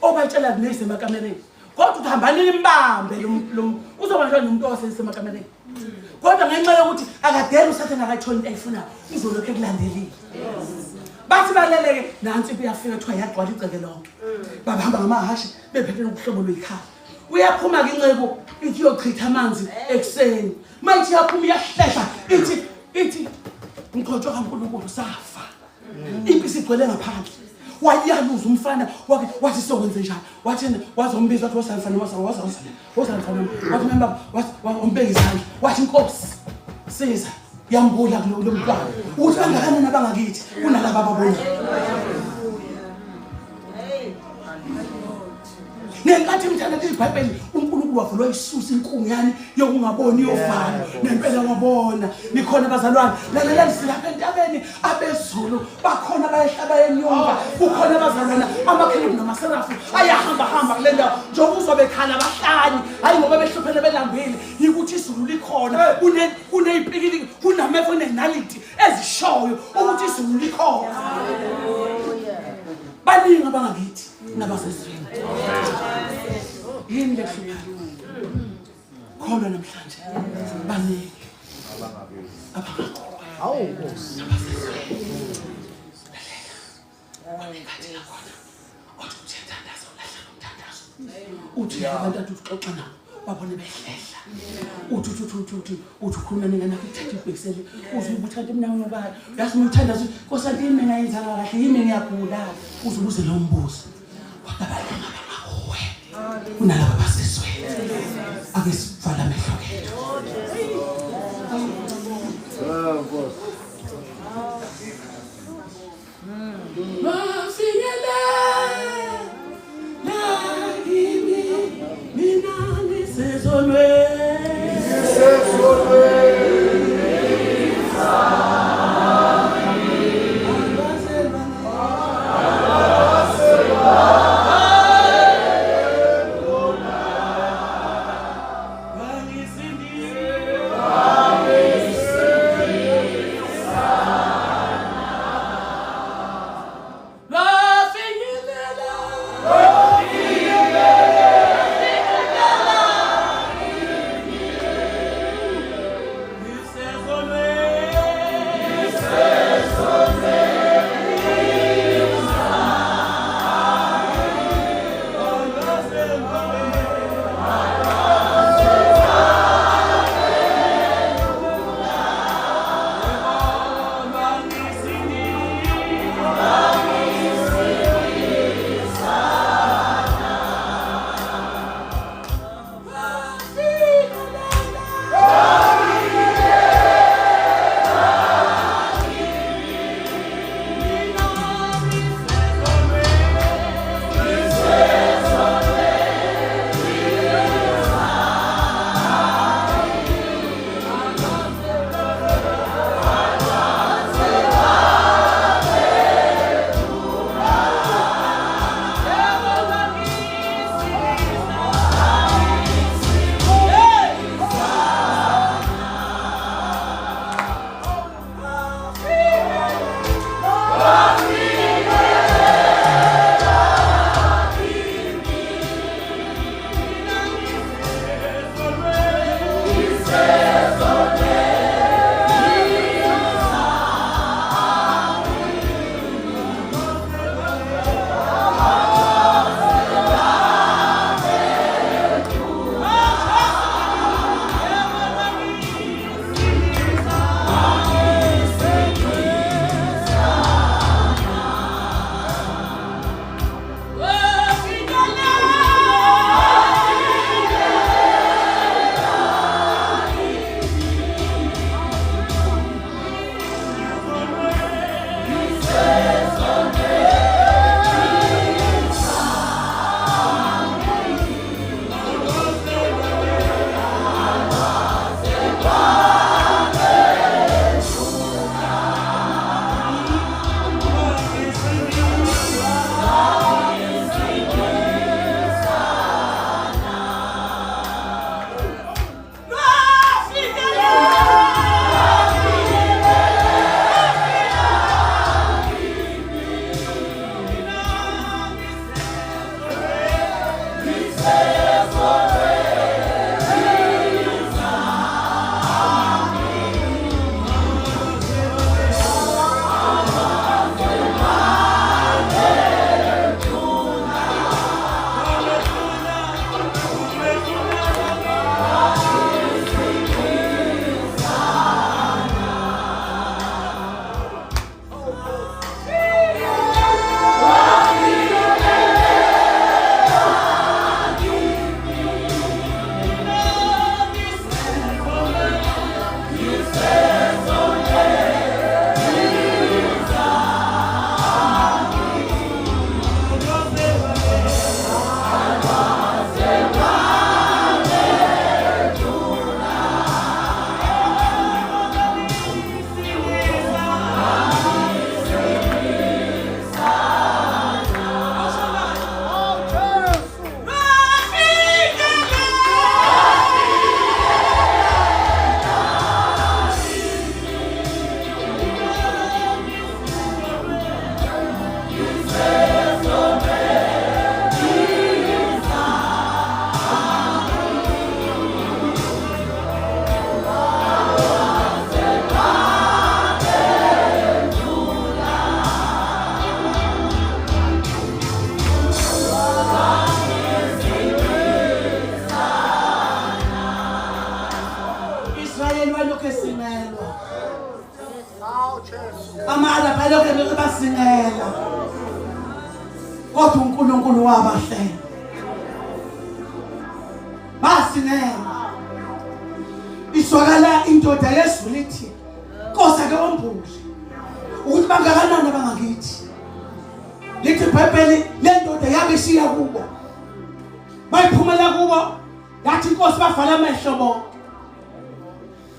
Obatshela kunese emakamereni. Kodwa uhambani imbambe lo uzoba njalo nomuntu osesemakameni. Kodwa ngenxa yokuthi akadela usathe ngaka20 ayifunayo. Uzolokho ekulandelile. Bathi baleleke nansi kuyafika kuthiwa yagcwala igceke lonke. Babahamba ngamahashi bephethe ukuhlobo lwekhaya. Uyaphuma ke inceku ithi yochitha amanzi ekseni. Mayithi yaphuma iyahlehla ithi ngikhotsho kaNkulunkulu safa. Impisi igcwele ngaphandle. Wayaluza umfana wakhe wathi sokwenze njani. Wathi wazombiza wathi wasamfana wasamfana. Wathi member wampeka izandla. Wathi inkosi siza yambula kulo mntwana. Uthi bangakanani abangakithi kunalabo ababona. Nenkathi mthanda iBhayibheli uNkulunkulu wavula isusa inkunguyani yokungaboni yovalo nempela wabona nikhona bazalwane lalelani silapha entabeni abezulu bakhona bayehlaba yenyonga kukhona bazalwana amakherubi namaserafu ayahamba kule ndawo njengoba uzobekhala abahlanye hayi ngoba behluphele belambile yikuthi izulu likhona kuneyipikili kunameva nenaliti ezishoyo ukuthi izulu likhona. Baningi abangakithi nabasezweni. Yini lehluphayo? Khona namhlanje. Baningi. Awu Nkosi. Uthi abantu atuxoxa nabo babone behlehla. Uthi ukhuluma ningana kuthatha ibhekisele uzubuthatha emnyango bayo. Yazi umthanda Nkosi yimi ngayenza kahle yimi ngiyagula uzubuze lo mbuzo. Kodwa bayona ngawe. Kunalabo basezweni. Ake sivala amehlo ethu. Nkosi. Mafinyela la kimi mina nisezonwe. Wangise basingelwa amala phela basingela kodwa uNkulunkulu wabahlela basingela iswakala indoda yesu lithi Nkosi ake wombuze ukuthi bangakanani abangakithi lithi iBhayibheli le ndoda yabe ishiya kubo bayiphumela kubo yathi Nkosi bavala amehlo bonke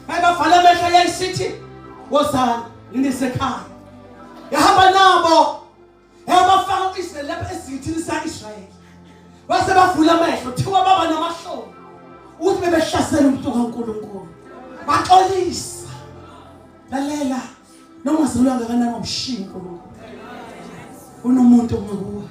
bayivala amehlo yayisithi wozana nginesekhaya yahamba nabo yabafaka uIsrael lapha esithini saIsrael base bavula amehlo thiwa baba namahloni ukuthi bebehlasela umuntu kaNkulunkulu baxolisa lalela noma selanga kanani ngomshingo uNkulunkulu unomuntu ngakuwe